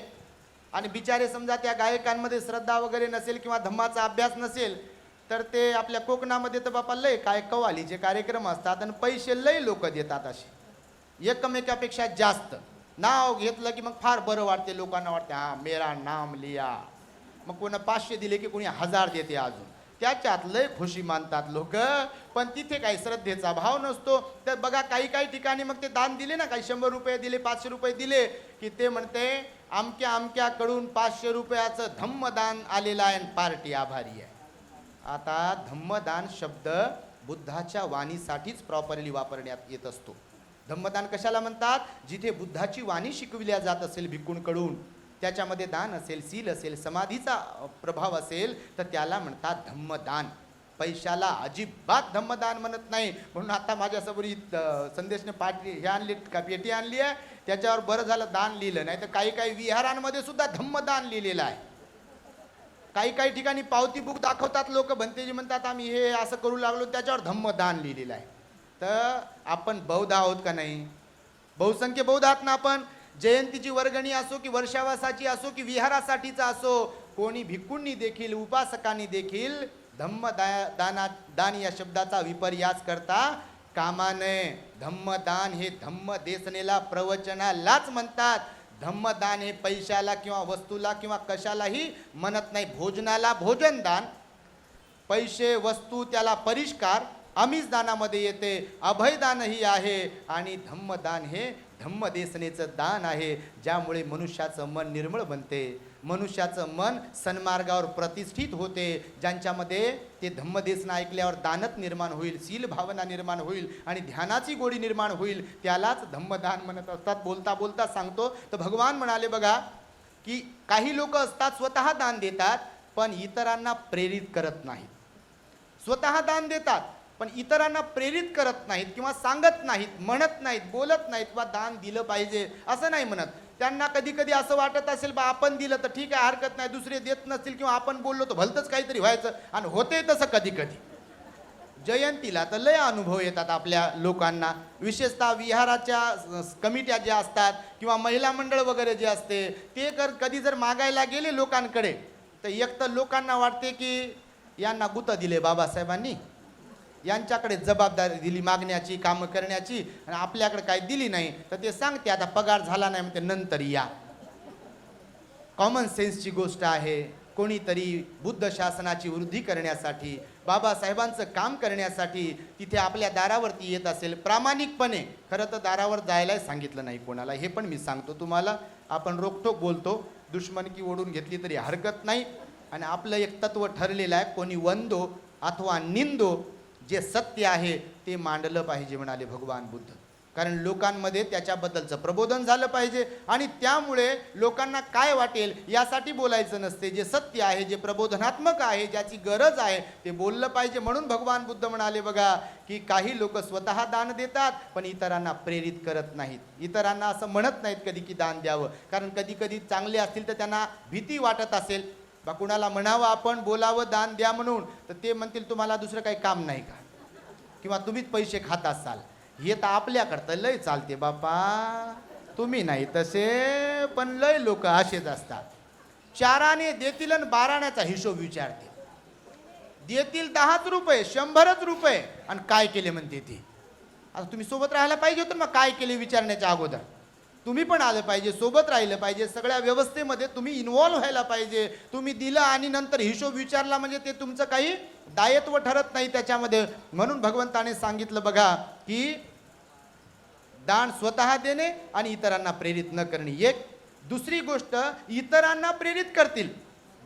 आणि बिचारे समजा त्या गायकांमध्ये श्रद्धा वगैरे नसेल किंवा धम्माचा अभ्यास नसेल, तर ते आपल्या कोकणामध्ये तर बापा लय काय कव्वालीचे कार्यक्रम असतात आणि पैसे लय लोक देतात, असे एकमेकापेक्षा जास्त. नाव घेतलं की मग फार बरं वाटते, लोकांना वाटते हा मेरा नाम लिया. मग कोणा 500 दिले की कोणी 1000 देते, अजून त्याच्यात लय खुशी मानतात लोक. पण तिथे काही श्रद्धेचा भाव नसतो. तर बघा, काही काही ठिकाणी मग ते दान दिले ना, काही 100 रुपये दिले, 500 रुपये दिले की ते म्हणते अमक्या अमक्याकडून 500 रुपयाचं धम्मदान आलेलं आहे आणि पार्टी आभारी आहे. आता धम्मदान शब्द बुद्धाच्या वाणीसाठीच प्रॉपरली वापरण्यात येत असतो. धम्मदान कशाला म्हणतात? जिथे बुद्धाची वाणी शिकविल्या जात असेल भिक्खूंकडून, त्याच्यामध्ये दान असेल, सील असेल, समाधीचा प्रभाव असेल, तर त्याला म्हणतात धम्मदान. पैशाला अजिबात धम्मदान म्हणत नाही. म्हणून आता माझ्यासमोर संदेशने पाठी हे आणली का पेटी आणली आहे, त्याच्यावर बरं झालं दान लिहिलं, नाही तर काही काही विहारांमध्ये सुद्धा धम्मदान लिहिलेलं आहे. काही काही ठिकाणी पावती बुक दाखवतात लोक, भंतेजी म्हणतात आम्ही हे असं करू लागलो, त्याच्यावर धम्मदान लिहिलेलं आहे. तर आपण बौद्ध आहोत का नाही? बहुसंख्य बौद्ध आहात ना आपण? जयंतीची वर्गणी असो की वर्षावासाची असो की विहारासाठीचा असो, कोणी भिक्खूंनी देखील उपासकांनी देखील दान या शब्दाचा विपर्यास करता कामा नये. धम्मदान हे धम्म देसनेला प्रवचनालाच म्हणतात. धम्मदान हे पैशाला किंवा वस्तूला किंवा कशालाही म्हणत नाही. भोजनाला भोजनदान, पैसे वस्तू त्याला परिष्कार, आमिष दानामध्ये येते. अभयदानही आहे आणि धम्मदान हे धम्मदेसनेचं दान आहे, ज्यामुळे मनुष्याचं मन निर्मळ बनते, मनुष्याचं मन सन्मार्गावर प्रतिष्ठित होते. ज्यांच्यामध्ये ते धम्मदेसन ऐकल्यावर दानत निर्माण होईल, शील भावना निर्माण होईल आणि ध्यानाची गोडी निर्माण होईल, त्यालाच धम्मदान म्हणत असतात. बोलता बोलता सांगतो तर भगवान म्हणाले बघा की काही लोक असतात स्वतः दान देतात पण इतरांना प्रेरित करत नाहीत. स्वतः दान देतात पण इतरांना प्रेरित करत नाहीत किंवा सांगत नाहीत, म्हणत नाहीत, बोलत नाहीत किंवा दान दिलं पाहिजे असं नाही म्हणत. त्यांना कधी कधी असं वाटत असेल बा आपण दिलं तर ठीक आहे, हरकत नाही, दुसरे देत नसतील किंवा आपण बोललो तर भलतंच काहीतरी व्हायचं, आणि होते तसं कधी कधी. जयंतीला तर लय अनुभव येतात आपल्या लोकांना, विशेषतः विहाराच्या कमिट्या ज्या असतात किंवा महिला मंडळ वगैरे जे असते ते कधी जर मागायला गेले लोकांकडे तर एक तर लोकांना वाटते की यांना गुतं दिले बाबासाहेबांनी, यांच्याकडे जबाबदारी दिली मागण्याची, कामं करण्याची, आणि आपल्याकडे काही दिली नाही. तर ते सांगते आता पगार झाला नाही म्हणते नंतर या. कॉमन सेन्सची गोष्ट आहे. कोणीतरी बुद्ध शासनाची वृद्धी करण्यासाठी, बाबासाहेबांचं काम करण्यासाठी तिथे आपल्या दारावरती येत असेल प्रामाणिकपणे, खरं तर दारावर जायला सांगितलं नाही कोणाला, हे पण मी सांगतो तुम्हाला. आपण रोखठोक बोलतो, दुश्मनकी ओढून घेतली तरी हरकत नाही. आणि आपलं एक तत्व ठरलेलं आहे, कोणी वंदो अथवा निंदो, जे सत्य आहे ते मांडलं पाहिजे म्हणाले भगवान बुद्ध. कारण लोकांमध्ये त्याच्याबद्दलचं प्रबोधन झालं पाहिजे आणि त्यामुळे लोकांना काय वाटेल यासाठी बोलायचं नसते. जे सत्य आहे, जे प्रबोधनात्मक आहे, ज्याची गरज आहे ते बोललं पाहिजे. म्हणून भगवान बुद्ध म्हणाले बघा की काही लोक स्वतः दान देतात पण इतरांना प्रेरित करत नाहीत. इतरांना असं म्हणत नाहीत कधी की दान द्यावं, कारण कधी कधी चांगले असतील तर त्यांना भीती वाटत असेल बा कुणाला म्हणावं आपण बोलावं दान द्या म्हणून, तर ते म्हणतील तुम्हाला दुसरं काही काम नाही का, किंवा तुम्हीच पैसे खात असाल. हे तर आपल्याकडं लय चालते बापा, तुम्ही नाही तसे, पण लय लोक असेच असतात. 4 आणे देतील आणि 12 आण्याचा हिशोब विचारते. देतील 10 रुपये 100 रुपये आणि काय केले म्हणते ते. आता तुम्ही सोबत राहायला पाहिजे होतं मग काय केले विचारण्याच्या अगोदर. तुम्ही पण आलं पाहिजे, सोबत राहिलं पाहिजे, सगळ्या व्यवस्थेमध्ये तुम्ही इन्व्हॉल्व व्हायला पाहिजे. तुम्ही दिलं आणि नंतर हिशोब विचारला म्हणजे ते तुमचं काही दायित्व ठरत नाही त्याच्यामध्ये. म्हणून भगवंताने सांगितलं बघा की दान स्वतः देणे आणि इतरांना प्रेरित न करणे. एक दुसरी गोष्ट, इतरांना प्रेरित करतील,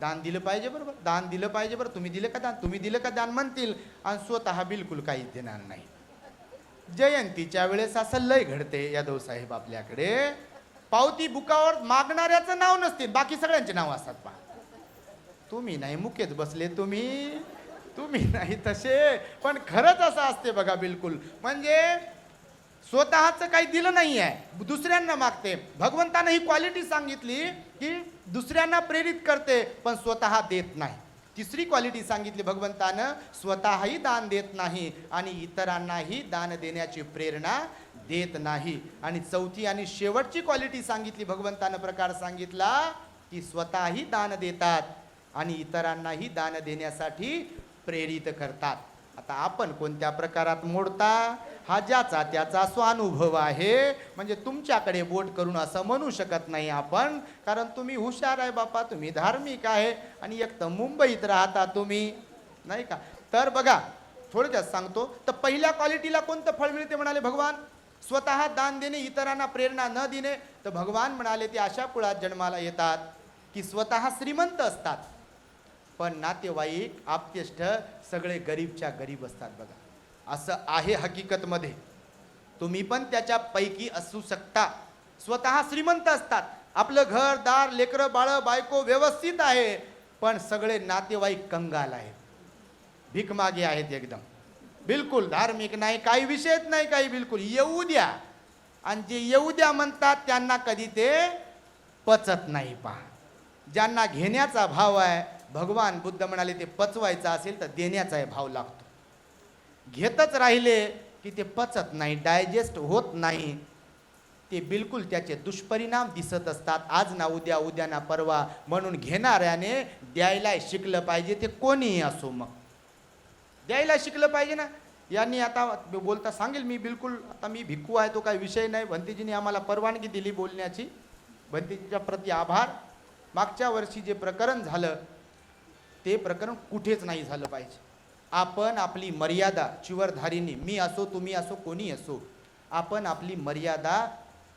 दान दिलं पाहिजे बरोबर, दान दिलं पाहिजे बरं, तुम्ही दिलं का दान, तुम्ही दिलं का दान म्हणतील आणि स्वतः बिलकुल काही देणार नाही. जयंतीच्या वेळेस असं लय घडते यादव साहेब आपल्याकडे. पावती बुकावर मागणाऱ्याचं नाव नसते, बाकी सगळ्यांचे नाव असतात. पहा तुम्ही नाही मुकेच बसले, तुम्ही नाही तसे, पण खरंच असं असते बघा बिलकुल. म्हणजे स्वतःचं काही दिलं नाही आहे, दुसऱ्यांना मागते. भगवंतानं ही क्वालिटी सांगितली की दुसऱ्यांना प्रेरित करते पण स्वतः देत नाही. तिसरी क्वालिटी सांगितली भगवंतानं, स्वतःही दान देत नाही आणि इतरांनाही दान देण्याची प्रेरणा देत नाही. आणि चौथी आणि शेवटची क्वालिटी सांगितली भगवंतानं, प्रकार सांगितला की स्वतःही दान देतात आणि इतरांनाही दान देण्यासाठी प्रेरित करतात. आता आपण कोणत्या प्रकारात मोडता हा ज्याचा त्याचा स्वानुभव आहे. म्हणजे तुमच्याकडे बोट करून असं म्हणू शकत नाही आपण, कारण तुम्ही हुशार आहे बापा, तुम्ही धार्मिक आहे आणि एक तर मुंबईत राहता तुम्ही, नाही का. तर बघा थोडक्यात सांगतो, तर पहिल्या क्वालिटीला कोणतं फळ मिळते म्हणाले भगवान, स्वतः दान देणे, इतरांना प्रेरणा न देणे. तर भगवान म्हणाले ते अशा कुळात जन्माला येतात की स्वतः श्रीमंत असतात पण नातेवाईक आप्तेष्ट सगळे गरीबच्या गरीब असतात. बघा असं आहे हकीकतमध्ये, तुम्ही पण त्याच्यापैकी असू शकता. स्वतः श्रीमंत असतात, आपलं घर दार लेकरं बाळ बायको व्यवस्थित आहे, पण सगळे नातेवाईक कंगाल आहेत. भिकमागे आहेत एकदम, बिलकुल धार्मिक नाही, काही विषयच नाही, काही बिलकुल येऊ द्या. आणि जे येऊ द्या म्हणतात त्यांना कधी ते पचत नाही. पहा, ज्यांना घेण्याचा भाव आहे, भगवान बुद्ध म्हणाले ते पचवायचा असेल तर देण्याचा भाव लागतो. घेतच राहिले की ते पचत नाही, डायजेस्ट होत नाही, ते बिलकुल त्याचे दुष्परिणाम दिसत असतात. आज ना उद्या, उद्या ना परवा. म्हणून घेणाऱ्याने द्यायला शिकलं पाहिजे, ते कोणीही असो. मग द्यायला शिकलं पाहिजे ना. यांनी आता बोलता सांगेल मी, बिलकुल आता मी भिक्खू आहे तो काही विषय नाही. भंतेजींनी आम्हाला परवानगी दिली बोलण्याची, भंतेजीच्या प्रति आभार. मागच्या वर्षी जे प्रकरण झालं ते प्रकरण कुठेच नाही झालं पाहिजे. आपण आपली मर्यादा चिवरधारीने, मी असो तुम्ही असो कोणी असो, आपण आपली मर्यादा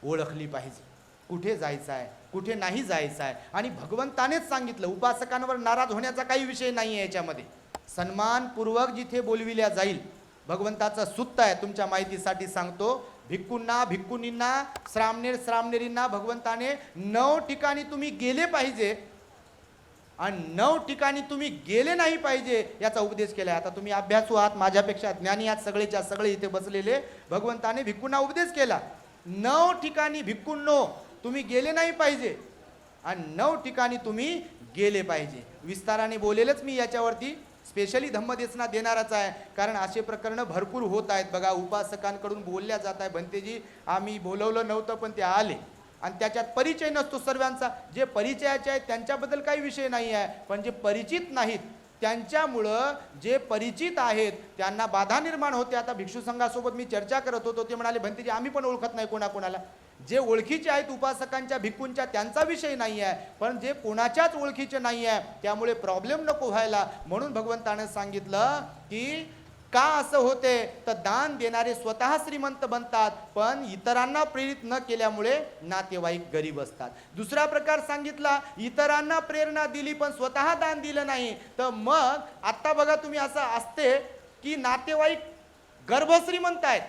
ओळखली पाहिजे. कुठे जायचं आहे, कुठे नाही जायचं आहे. आणि भगवंतानेच सांगितलं, उपासकांवर नाराज होण्याचा काही विषय नाही आहे याच्यामध्ये. सन्मानपूर्वक जिथे बोलविल्या जाईल, भगवंताचं सुत्त आहे. तुमच्या माहितीसाठी सांगतो, भिक्खूंना भिक्खुनींना श्रामणेरींना भगवंताने 9 ठिकाणी तुम्ही गेले पाहिजे आणि 9 ठिकाणी तुम्ही गेले नाही पाहिजे याचा उपदेश केलाय. आता तुम्ही अभ्यासू आहात, माझ्यापेक्षा ज्ञानी आहात, सगळेच्या सगळे इथे बसलेले. भगवंताने भिक्खूंना उपदेश केला, 9 ठिकाणी भिक्खूंनो तुम्ही गेले नाही पाहिजे आणि 9 ठिकाणी तुम्ही गेले पाहिजे. विस्ताराने बोलेलच मी याच्यावरती, स्पेशली धम्मदेशना देणारच आहे. कारण असे प्रकरणं भरपूर होत आहेत बघा, उपासकांकडून बोलल्या जात आहे. भंतेजी आम्ही बोलवलं नव्हतं पण ते आले आणि त्याच्यात परिचय नसतो सर्वांचा. जे परिचयाचे आहेत त्यांच्याबद्दल काही विषय नाही आहे, पण जे परिचित नाहीत त्यांच्यामुळं जे परिचित आहेत त्यांना बाधा निर्माण होते. आता भिक्षू संघासोबत मी चर्चा करत होतो, ते म्हणाले भंतेजी आम्ही पण ओळखत नाही कोणाकोणाला. जे ओळखीचे आहेत उपासकांच्या भिक्खूंच्या त्यांचा विषय नाही आहे, पण जे कोणाच्याच ओळखीचे नाही आहे त्यामुळे प्रॉब्लेम नको व्हायला. म्हणून भगवंताने सांगितलं की का असं होते तर दान देणारे स्वतः श्रीमंत बनतात, पण इतरांना प्रेरित न केल्यामुळे नातेवाईक गरीब असतात. दुसरा प्रकार सांगितला, इतरांना प्रेरणा दिली पण स्वतः दान दिलं नाही तर मग आता बघा तुम्ही असं असते की नातेवाईक गर्भश्रीमंत आहेत,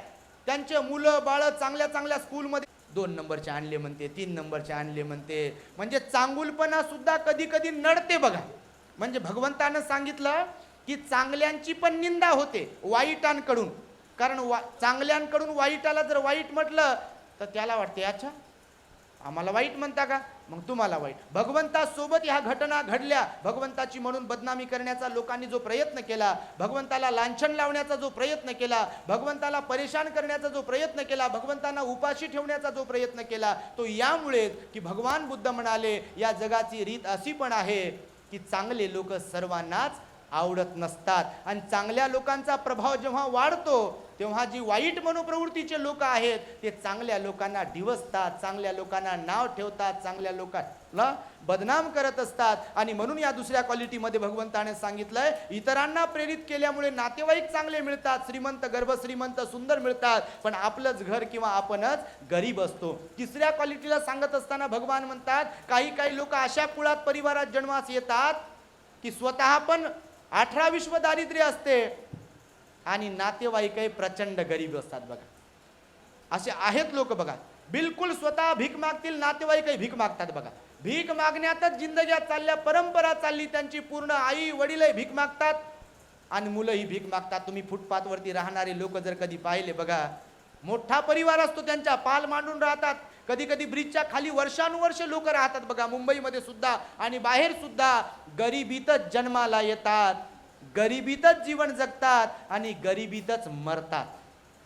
त्यांचे मुलं बाळ चांगल्या चांगल्या स्कूलमध्ये 2 नंबरचे आणले म्हणते, 3 नंबरचे आणले म्हणते. म्हणजे चांगुलपणा सुद्धा कधी कधी नडते बघा. म्हणजे भगवंतानं सांगितलं की चांगल्यांची पण निंदा होते वाईटांकडून. कारण चांगल्यांकडून वाईटाला जर वाईट म्हटलं तर त्याला वाटते अच्छा आम्हाला वाईट म्हणता का, मग तुम्हाला वाईट. भगवंतासोबत ह्या घटना घडल्या. भगवंताची म्हणून बदनामी करण्याचा लोकांनी जो प्रयत्न केला, भगवंताला लांछन लावण्याचा जो प्रयत्न केला, भगवंताला परेशान करण्याचा जो प्रयत्न केला, भगवंतांना उपाशी ठेवण्याचा जो प्रयत्न केला, तो यामुळेच की भगवान बुद्ध म्हणाले या जगाची रीत अशी पण आहे की चांगले लोक सर्वांनाच आवडत नसतात. आणि चांगल्या लोकांचा प्रभाव जेव्हा वाढतो तेव्हा जी वाईट मनोप्रवृत्तीचे लोक आहेत ते चांगल्या लोकांना डिवसतात, चांगल्या लोकांना नाव ठेवतात, चांगल्या लोकांना बदनाम करत असतात. आणि म्हणून या दुसऱ्या क्वालिटीमध्ये भगवंताने सांगितलंय, इतरांना प्रेरित केल्यामुळे नातेवाईक चांगले मिळतात, श्रीमंत गर्भश्रीमंत सुंदर मिळतात, पण आपलंच घर किंवा आपणच गरीब असतो. तिसऱ्या क्वालिटीला सांगत असताना भगवान म्हणतात, काही काही लोक अशा कुळात परिवारात जन्मास येतात की स्वतः पण 18 विश्व दारिद्र्य असते आणि नातेवाईकही प्रचंड गरीब असतात बघा. असे आहेत लोक बघा, बिलकुल स्वतः भीक मागतील, नातेवाईकही भीक मागतात बघा. भीक मागण्यातच जिंदग्या चालल्या, परंपरा चालली त्यांची पूर्ण. आई वडीलही भीक मागतात आणि मुलंही भीक मागतात. तुम्ही फुटपाथवरती राहणारे लोक जर कधी पाहिले बघा, मोठा परिवार असतो त्यांचा, पाल मांडून राहतात. कधी कधी ब्रिजच्या खाली वर्षानुवर्ष लोक राहतात बघा, मुंबईमध्ये सुद्धा आणि बाहेर सुद्धा. गरिबीतच जन्माला येतात, गरिबीतच जीवन जगतात आणि गरिबीतच मरतात.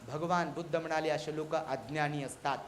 भगवान बुद्ध म्हणाले असे लोक अज्ञानी असतात.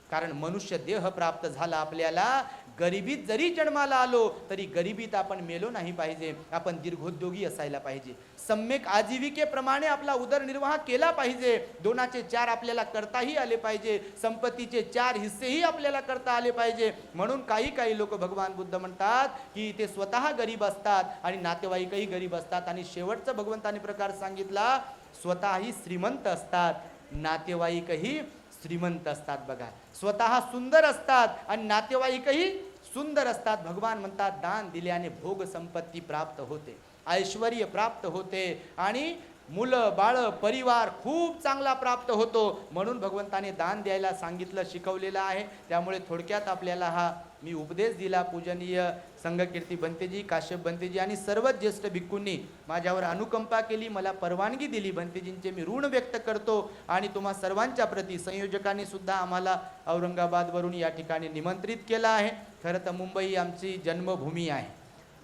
कारण मनुष्य देह प्राप्त झाला आपल्याला, गरिबीत जरी जन्माला आलो तरी गरिबीत आपण मेलो नाही पाहिजे. आपण दीर्घोद्योगी असायला पाहिजे, सम्यक आजीविकेप्रमाणे आपला उदरनिर्वाह केला पाहिजे. 2चे 4 आपल्याला करताही आले पाहिजे, संपत्तीचे 4 हिस्सेही आपल्याला करता आले पाहिजे. म्हणून काही काही लोक भगवान बुद्ध म्हणतात की ते स्वतः गरीब असतात आणि नातेवाईकही गरीब असतात. आणि शेवटचा भगवंताने प्रकार सांगितला, स्वतःही श्रीमंत असतात, नातेवाईकही श्रीमंत असतात बघा. स्वतः सुंदर असतात आणि नातेवाईकही सुंदर असतात. भगवान म्हणतात दान दिल्याने भोग संपत्ती प्राप्त होते, ऐश्वर्य प्राप्त होते आणि मुलं बाळं परिवार खूप चांगला प्राप्त होतो. म्हणून भगवंताने दान द्यायला सांगितलं, शिकवलेलं आहे. त्यामुळे थोडक्यात आपल्याला हा मी उपदेश दिला. पूजनीय संघकीर्ती बनतेजी, काश्यप बनतेजी आणि सर्वच ज्येष्ठ भिक्खूंनी माझ्यावर अनुकंपा केली, मला परवानगी दिली. बनतेजींचे मी ऋण व्यक्त करतो आणि तुम्हा सर्वांच्या प्रती संयोजकांनी सुद्धा आम्हाला औरंगाबादवरून या ठिकाणी निमंत्रित केलं आहे. खरं तर मुंबई आमची जन्मभूमी आहे.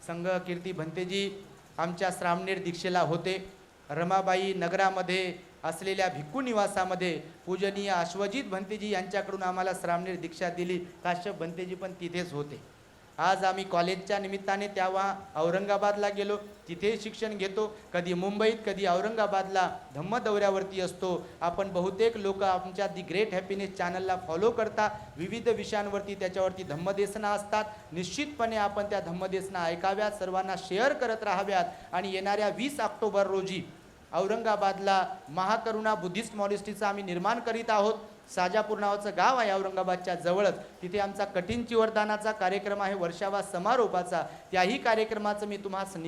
संघकीर्ती बनतेजी आमच्या श्रामणेर दीक्षेला होते. रमाबाई नगरामध्ये असलेल्या भिक्खू निवासामध्ये पूजनीय अश्वजित भंतेजी यांच्याकडून आम्हाला श्रामणेर दीक्षा दिली. काश्यप भंतेजी पण तिथेच होते. आज आम्ही कॉलेजच्या निमित्ताने तेव्हा औरंगाबादला गेलो, तिथे शिक्षण घेतो. कधी मुंबईत कधी औरंगाबादला धम्म दौऱ्यावरती असतो. आपण बहुतेक लोक आमच्या दी ग्रेट हॅपीनेस चॅनलला फॉलो करता. विविध विषयांवरती त्याच्यावरती धम्मदेशना असतात. निश्चितपणे आपण त्या धम्मदेशना ऐकाव्यात, सर्वांना शेअर करत राहाव्यात. आणि येणाऱ्या 20 ऑक्टोबर रोजी औरंगाबादला महाकरुणा बुद्धिस्ट मॉनेस्ट्रीचं आम्ही निर्माण करीत आहोत. साजापूर नावाचं गाव आहे औरंगाबादच्या जवळच. तिथे आमचा कठीण चिवरदानाचा कार्यक्रम आहे, वर्षावास समारोपाचा. त्याही कार्यक्रमाचं मी तुम्हाला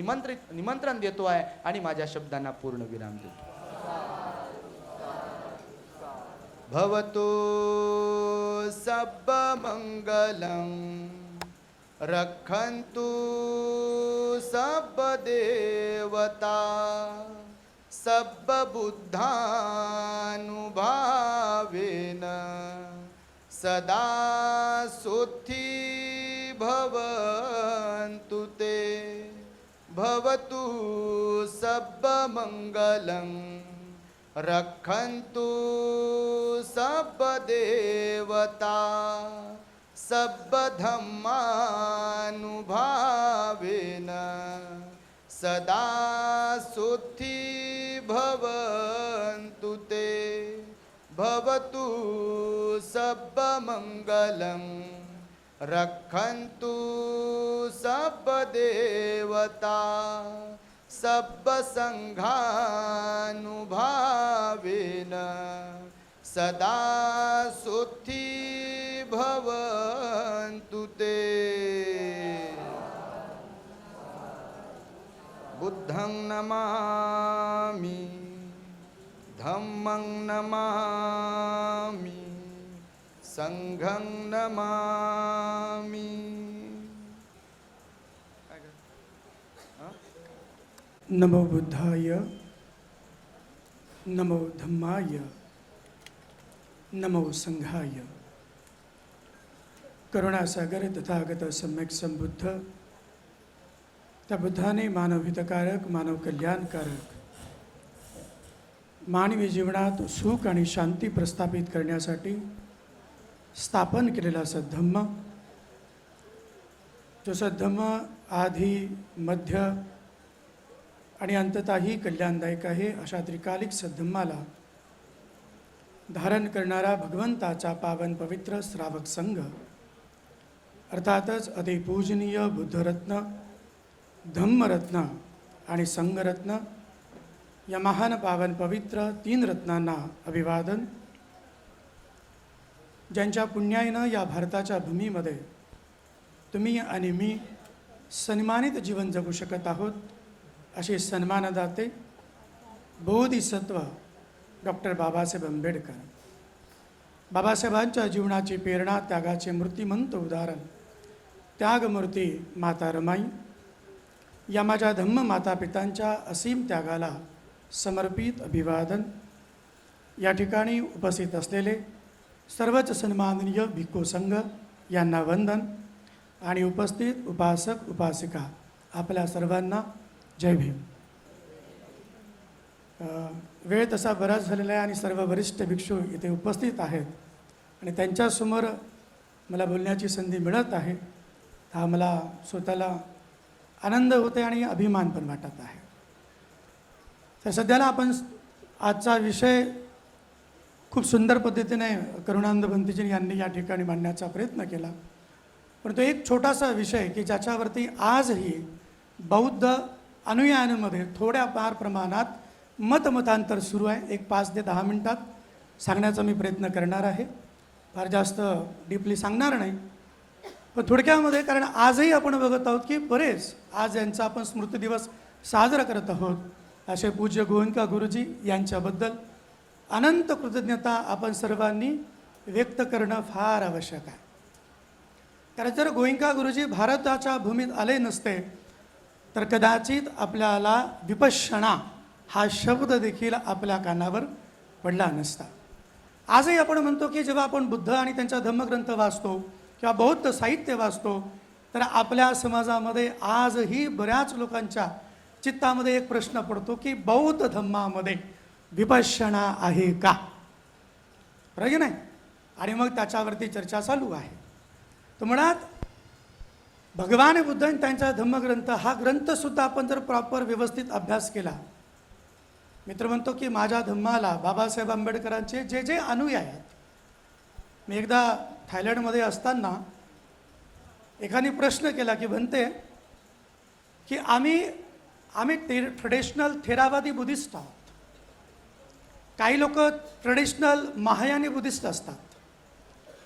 निमंत्रण देतो आहे आणि माझ्या शब्दांना पूर्ण विराम देतो. भवतो सब्ब मंगलम रक्षन्तु सब्ब देवता सब्ब बुद्धानुभावेन सदा सोत्थी भवन्तु ते. भवतु सब्ब मंगलं रक्षन्तु सब्ब देवता सब्ब धम्मानुभावेन सदा सोत्थी भवन्तु ते. भवतु सब्ब मंगलं रक्षन्तु सब्ब देवता सब्ब संघानुभावेन सदा सोत्थी भवन्तु ते. बुद्धं नमामि धम्मं नमामि संघं नमामि. नमो बुद्धाय नमो धम्माय नमो संघाय. करुणासागर तथागत सम्यक संबुद्ध, त्या बुद्धाने मानव हितकारक मानव कल्याणकारक मानवी जीवनात सुख आणि शांती प्रस्थापित करण्यासाठी स्थापन केलेला सद्धम्म, जो सद्धम्म आधी मध्य आणि अंततःही कल्याणदायक आहे, अशा त्रिकालिक सद्धम्माला धारण करणारा भगवंताचा पावन पवित्र श्रावक संघ, अर्थातच अतिपूजनीय बुद्धरत्न, धम्मरत्न आणि संघरत्न या महान पावन पवित्र 3 रत्नांना अभिवादन. ज्यांच्या पुण्याईनं या भारताच्या भूमीमध्ये तुम्ही आणि मी सन्मानित जीवन जगू शकत आहोत, असे सन्मानदाते बोधिसत्व डॉक्टर बाबासाहेब आंबेडकर. बाबासाहेबांच्या जीवनाची प्रेरणा, त्यागाचे मूर्तिमंत उदाहरण त्यागमूर्ती माता रमाई या माझ्या धम्म मातापितांच्या असीम त्यागाला समर्पित अभिवादन. या ठिकाणी उपस्थित असलेले सर्वच सन्माननीय भिक्खू संघ यांना वंदन आणि उपस्थित उपासक उपासिका आपल्या सर्वांना जय भीम. वेळ तसा बराच झालेला आहे आणि सर्व वरिष्ठ भिक्षू इथे उपस्थित आहेत आणि त्यांच्यासमोर मला बोलण्याची संधी मिळत आहे. हा मला स्वतःला आनंद होते आणि अभिमान पण वाटत आहे. तर सध्याला आपण आजचा विषय खूप सुंदर पद्धतीने करुणानंद भंतेजी यांनी या ठिकाणी मांडण्याचा प्रयत्न केला. परंतु एक छोटासा विषय की ज्याच्यावरती आजही बौद्ध अनुयायांमध्ये थोड्याफार प्रमाणात मतमतांतर सुरू आहे. एक 5 ते 10 मिनटात सांगण्याचा मी प्रयत्न करणार आहे. फार जास्त डीपली सांगणार नाही, पण थोडक्यामध्ये, कारण आजही आपण बघत आहोत की बरेच आज यांचा आपण स्मृतिदिवस साजरा करत आहोत. असे पूज्य गोयंका गुरुजी यांच्याबद्दल अनंत कृतज्ञता आपण सर्वांनी व्यक्त करणं फार आवश्यक आहे. कारण जर गोयंका गुरुजी भारताच्या भूमीत आले नसते तर कदाचित आपल्याला विपश्यना हा शब्द देखील आपल्या कानावर पडला नसता. आजही आपण म्हणतो की जेव्हा आपण बुद्ध आणि त्यांचा धम्मग्रंथ वाचतो किंवा बौद्ध साहित्य वाचतो तर आपल्या समाजामध्ये आजही बऱ्याच लोकांच्या चित्तामध्ये एक प्रश्न पडतो की बौद्ध धम्मामध्ये विपश्यना आहे का, बरोबर नाही. आणि मग त्याच्यावरती चर्चा चालू आहे. तर मुळात भगवान बुद्ध आणि त्यांचा धम्मग्रंथ हा ग्रंथसुद्धा आपण जर प्रॉपर व्यवस्थित अभ्यास केला, मित्र म्हणतो की माझ्या धम्माला बाबासाहेब आंबेडकरांचे जे जे अनुयायी आहेत. मी एकदा थायलंडमध्ये असताना एकाने प्रश्न केला की म्हणते की आम्ही ट्रेडिशनल थेरावादी बुद्धिस्ट आहोत, काही लोक ट्रेडिशनल महायानी बुद्धिस्ट असतात,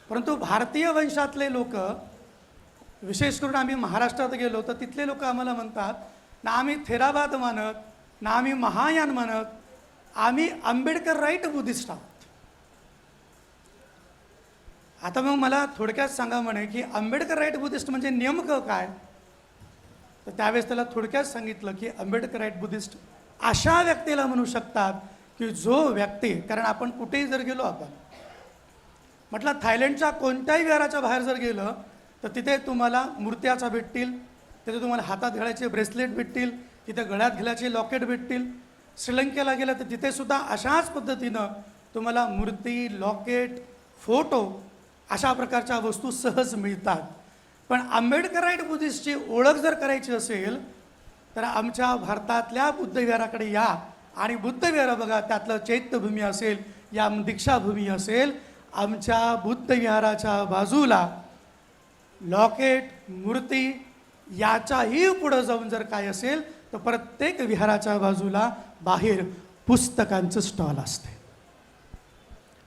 परंतु भारतीय वंशातले लोक, विशेष करून आम्ही महाराष्ट्रात गेलो तर तिथले लोक आम्हाला म्हणतात ना आम्ही थेरावाद मानत ना आम्ही महायान मानत, आम्ही आंबेडकर राईट बुद्धिस्ट आहोत. आता मग मला थोडक्यात सांगा म्हणे की आंबेडकर राईट बुद्धिस्ट म्हणजे नेमकं काय. तर त्यावेळेस त्याला थोडक्यात सांगितलं की आंबेडकर राईट बुद्धिस्ट अशा व्यक्तीला म्हणू शकतात की जो व्यक्ती, कारण आपण कुठेही जर गेलो, आपण म्हटलं थायलंडच्या कोणत्याही विहाराच्या बाहेर जर गेलं तर तिथे तुम्हाला मूर्त्याचा भेटतील, तिथे तुम्हाला हातात घालायचे ब्रेसलेट भेटतील, तिथे गळ्यात घालायचे लॉकेट भेटतील. श्रीलंकेला गेलं तर तिथे सुद्धा अशाच पद्धतीनं तुम्हाला मूर्ती, लॉकेट, फोटो अशा प्रकारच्या वस्तू सहज मिळतात. पण आंबेडकराईट बुद्धिस्टची ओळख जर करायची असेल तर आमच्या भारतातल्या बुद्धविहाराकडे या आणि बुद्धविहार बघा, त्यातलं चैत्यभूमी असेल या दीक्षाभूमी असेल, आमच्या बुद्धविहाराच्या बाजूला लॉकेट, मूर्ती याच्याही पुढं जाऊन जर काय असेल तर प्रत्येक विहाराच्या बाजूला बाहेर पुस्तकांचं स्टॉल असते.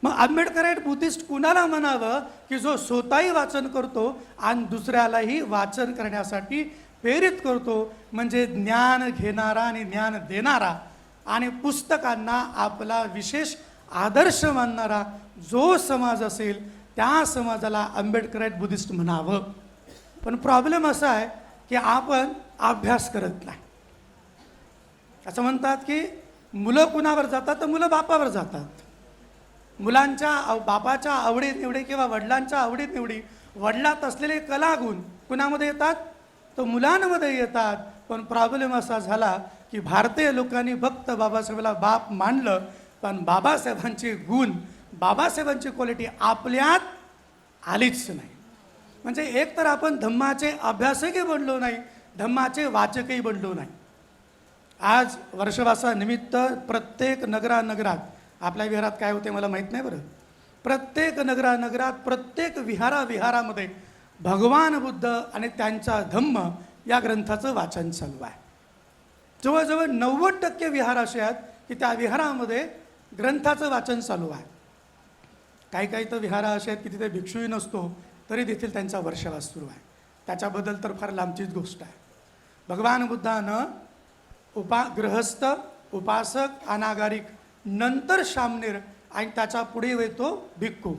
मग आंबेडकराईट बुद्धिस्ट कुणाला म्हणावं की जो स्वतःही वाचन करतो आणि दुसऱ्यालाही वाचन करण्यासाठी प्रेरित करतो, म्हणजे ज्ञान घेणारा आणि ज्ञान देणारा आणि पुस्तकांना आपला विशेष आदर्श मानणारा जो समाज असेल त्या समाजाला आंबेडकराईट बुद्धिस्ट म्हणावं. पण प्रॉब्लेम असा आहे की आपण अभ्यास करत नाही. असं म्हणतात की मुलं कुणावर जातात तर मुलं बापावर जातात. मुलांच्या बापाच्या आवडीनिवडी किंवा वडिलांच्या आवडीनिवडी, वडिलात असलेले कलागुण कुणामध्ये येतात तर मुलांमध्ये येतात. पण प्रॉब्लेम असा झाला की भारतीय लोकांनी फक्त बाबासाहेबाला बाप मानलं, पण बाबासाहेबांचे गुण, बाबासाहेबांची क्वालिटी आपल्यात आलीच नाही. म्हणजे एक तर आपण धम्माचे अभ्यासकही बनलो नाही, धम्माचे वाचकही बनलो नाही. आज वर्षवासानिमित्त प्रत्येक नगरात, आपल्या विहारात काय होते मला माहीत नाही बरं, प्रत्येक नगरात प्रत्येक विहारामध्ये भगवान बुद्ध आणि त्यांचा धम्म या ग्रंथाचं वाचन चालू आहे. जवळजवळ 90% विहार असे आहेत की त्या विहारामध्ये ग्रंथाचं वाचन चालू आहे. काही तर विहार असे आहेत की तिथे भिक्षूही नसतो तरी देखील त्यांचा वर्षवास सुरू आहे. त्याच्याबद्दल तर फार लांबचीच गोष्ट आहे. भगवान बुद्धानं गृहस्थ, उपासक, अनागारिक, नंतर शामनेर आणि त्याच्या पुढे येतो भिक्खू,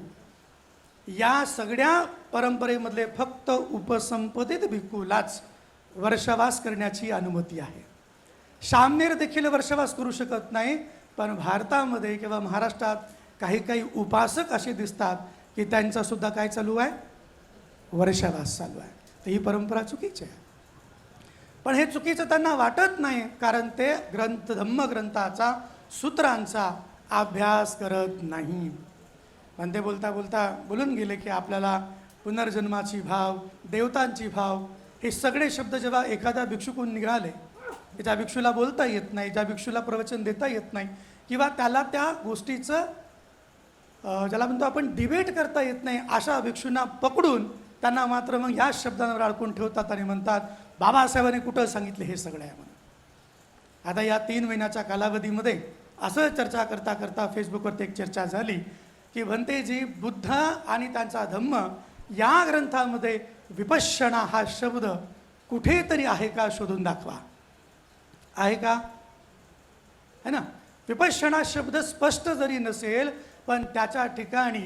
या सगळ्या परंपरेमधले फक्त उपसंपदित भिक्खूलाच वर्षवास करण्याची अनुमती आहे. शामनेर देखील वर्षवास करू शकत नाही. पण भारतामध्ये किंवा महाराष्ट्रात काही उपासक असे दिसतात की त्यांचासुद्धा काय चालू आहे, वर्षवास चालू आहे. तर ही परंपरा चुकीची आहे. पण हे चुकीचं त्यांना वाटत नाही, कारण ते धम्मग्रंथाचा, सूत्रांचा अभ्यास करत नाही. पण ते बोलता बोलून गेले की आपल्याला पुनर्जन्माची भाव, देवतांची भाव, हे सगळे शब्द जेव्हा एखाद्या भिक्षुकून निघाले, ज्या भिक्षूला बोलता येत नाही, ज्या भिक्षूला प्रवचन देता येत नाही, किंवा त्याला त्या गोष्टीचं ज्याला म्हणतो आपण डिबेट करता येत नाही, अशा भिक्षूंना पकडून त्यांना मात्र मग ह्या शब्दांवर अडकून ठेवतात आणि म्हणतात बाबासाहेबांनी कुठं सांगितले हे सगळं आहे म्हणून. आता या 3 महिन्याच्या कालावधीमध्ये असं चर्चा करता फेसबुकवरती एक चर्चा झाली की भंतेजी, बुद्ध आणि त्यांचा धम्म या ग्रंथामध्ये विपश्यना हा शब्द कुठेतरी आहे का शोधून दाखवा. आहे का? है ना. विपश्यना शब्द स्पष्ट जरी नसेल पण त्याच्या ठिकाणी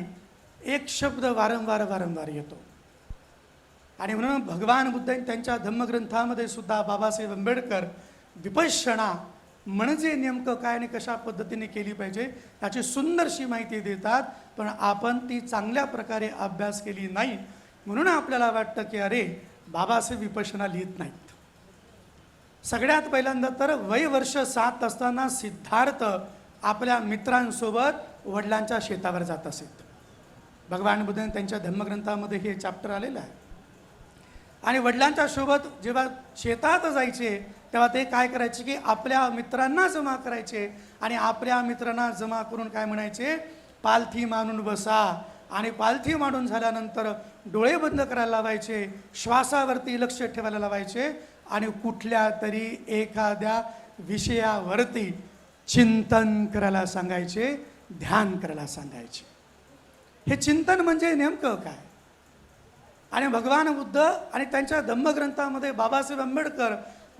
एक शब्द वारंवार वारंवार येतो. आणि म्हणून भगवान बुद्धांनी त्यांच्या धम्मग्रंथामध्ये सुद्धा बाबासाहेब आंबेडकर विपश्यना म्हणजे नेमकं काय आणि कशा पद्धतीने केली पाहिजे याची सुंदरशी माहिती देतात. पण आपण ती चांगल्या प्रकारे अभ्यास केली नाही म्हणून आपल्याला वाटतं की अरे बाबासाहेब विपश्यना लिहित नाहीत. सगळ्यात पहिल्यांदा तर वय वर्ष 7 असताना सिद्धार्थ आपल्या मित्रांसोबत वडिलांच्या शेतावर जात असेल. भगवान बुद्धांनी त्यांच्या धर्मग्रंथामध्ये हे चॅप्टर आलेलं आहे. आणि वडिलांच्या सोबत जेव्हा शेतात जायचे तेव्हा ते काय करायचे की आपल्या मित्रांना जमा करायचे आणि आपल्या मित्रांना जमा करून काय म्हणायचे, पालथी मांडून बसा. आणि पालथी मांडून झाल्यानंतर डोळे बंद करायला लावायचे, श्वासावरती लक्ष ठेवायला लावायचे आणि कुठल्या तरी एखाद्या विषयावरती चिंतन करायला सांगायचे, ध्यान करायला सांगायचे. हे चिंतन म्हणजे नेमकं काय. आणि भगवान बुद्ध आणि त्यांच्या धम्मग्रंथामध्ये बाबासाहेब आंबेडकर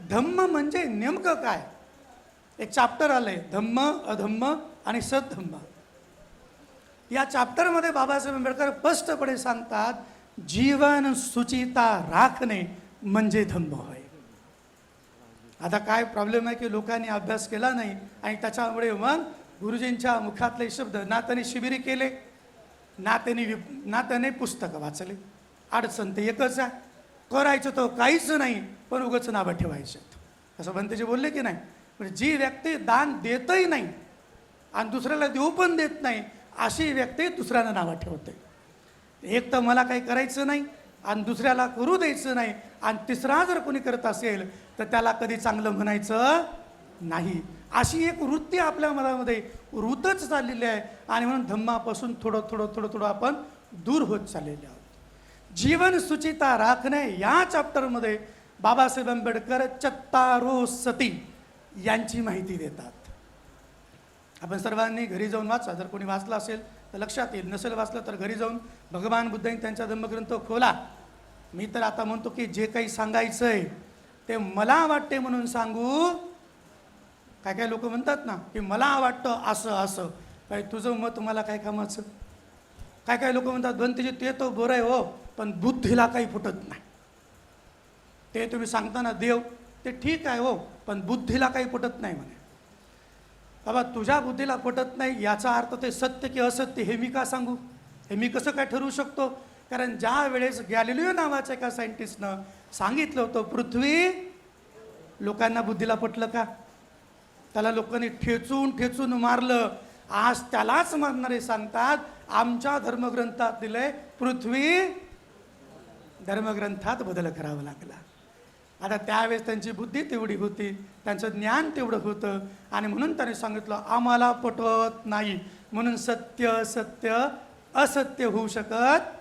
धम्म म्हणजे नेमकं काय एक चॅप्टर आलंय, धम्म अधम्म आणि सद्धम्म. या चॅप्टरमध्ये बाबासाहेब आंबेडकर स्पष्टपणे सांगतात जीवन सुचिता राखणे म्हणजे धम्म होय. आता काय प्रॉब्लेम आहे की लोकांनी अभ्यास केला नाही आणि त्याच्यामुळे मग गुरुजींच्या मुखातले शब्द ना त्यांनी शिबिरी केले ना त्याने पुस्तकं वाचले. अडचण ते एकच आहे, करायचं तो काहीच नाही पण उगाच नावं ठेवायचं. असं बनतेजी बोलले की नाही. म्हणजे जी व्यक्ती दान देतही नाही आणि दुसऱ्याला देऊ पण देत नाही अशी व्यक्ती दुसऱ्याला नावं ठेवते. एक तर मला काही करायचं नाही आणि दुसऱ्याला करू द्यायचं नाही आणि तिसरा जर कोणी करत असेल तर त्याला कधी चांगलं म्हणायचं नाही. अशी एक वृत्ती आपल्या मनामध्ये वृत्तच चाललेली आहे. आणि म्हणून धम्मापासून थोडं थोडं थोडं थोडं आपण दूर होत चाललेले आहोत. जीवन सुचिता राखणे या चॅप्टरमध्ये बाबासाहेब आंबेडकर चत्तारो सती यांची माहिती देतात. आपण सर्वांनी घरी जाऊन वाचा, जर कोणी वाचलं असेल तर लक्षात येईल, नसेल वाचलं तर घरी जाऊन भगवान बुद्धांनी त्यांचा धम्मग्रंथ खोला. मी तर आता म्हणतो की जे काही सांगायचं आहे ते मला वाटते म्हणून सांगू. काय काय लोक म्हणतात ना की मला वाटतं असं असं, काय तुझं मत मला काय कामाचं. काय काय लोक म्हणतात बनतेजी ते तो बरं आहे हो पण बुद्धीला काही फुटत नाही. ते तुम्ही सांगताना देव ते ठीक आहे हो पण बुद्धीला काही फुटत नाही म्हणे. बाबा तुझ्या बुद्धीला पटत नाही याचा अर्थ ते सत्य की असत्य हे मी का सांगू, हे मी कसं काय ठरवू शकतो. कारण ज्या वेळेस गॅलिलिओ नावाच्या एका सायंटिस्टनं सांगितलं होतं पृथ्वी, लोकांना बुद्धीला पटलं का. त्याला लोकांनी ठेचून ठेचून मारलं. आज त्यालाच मारणारे सांगतात आमच्या धर्मग्रंथात दिलंय पृथ्वी, धर्मग्रंथात बदल करावा लागला. आता त्यावेळेस त्यांची बुद्धी तेवढी होती, त्यांचं ज्ञान तेवढं होतं आणि म्हणून त्यांनी सांगितलं आम्हाला पटत नाही म्हणून सत्य सत्य असत्य होऊ शकत.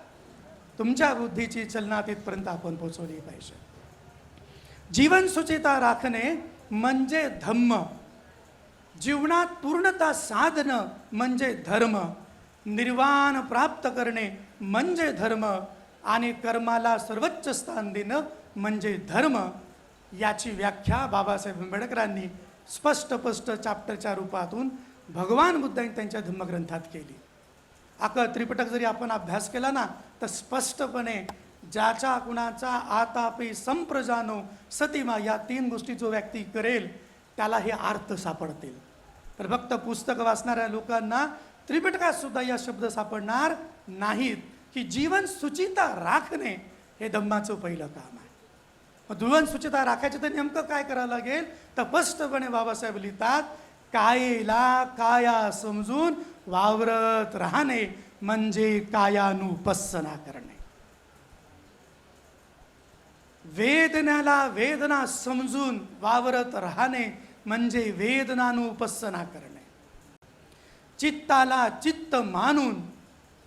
तुमच्या बुद्धीची चलनात इथपर्यंत आपण पोहोचवली पाहिजे. जीवन सुचिता राखणे म्हणजे धम्म, जीवनात पूर्णता साधणं म्हणजे धर्म, निर्वाण प्राप्त करणे म्हणजे धर्म आणि कर्माला सर्वोच्च स्थान देणं म्हणजे धर्म. याची व्याख्या बाबासाहेब आंबेडकरांनी स्पष्ट चॅप्टरच्या रूपातून भगवान बुद्धांनी त्यांच्या धम्मग्रंथात केली. अख्खं त्रिपिटक जरी आपण अभ्यास केला ना तर स्पष्टपणे ज्याच्या कुणाचा आतापी संप्रजानो सतीमा या 3 गोष्टी जो व्यक्ती करेल त्याला हे अर्थ सापडतील. तर फक्त पुस्तक वाचणाऱ्या लोकांना त्रिपिटकात सुद्धा या शब्द सापडणार नाहीत की जीवन सुचिता राखणे हे धम्माचं पहिलं काम आहे. मग जीवन सुचिता राखायचं तर नेमकं काय करावं लागेल तर स्पष्टपणे बाबासाहेब लिहितात कायेला काया समजून वावरत राहणे म्हणजे कायानुपස්සना करणे. वेदनाला वेदना समजून वावरत राहणे म्हणजे वेदनानुपස්සना करणे. चित्ताला चित्त मानून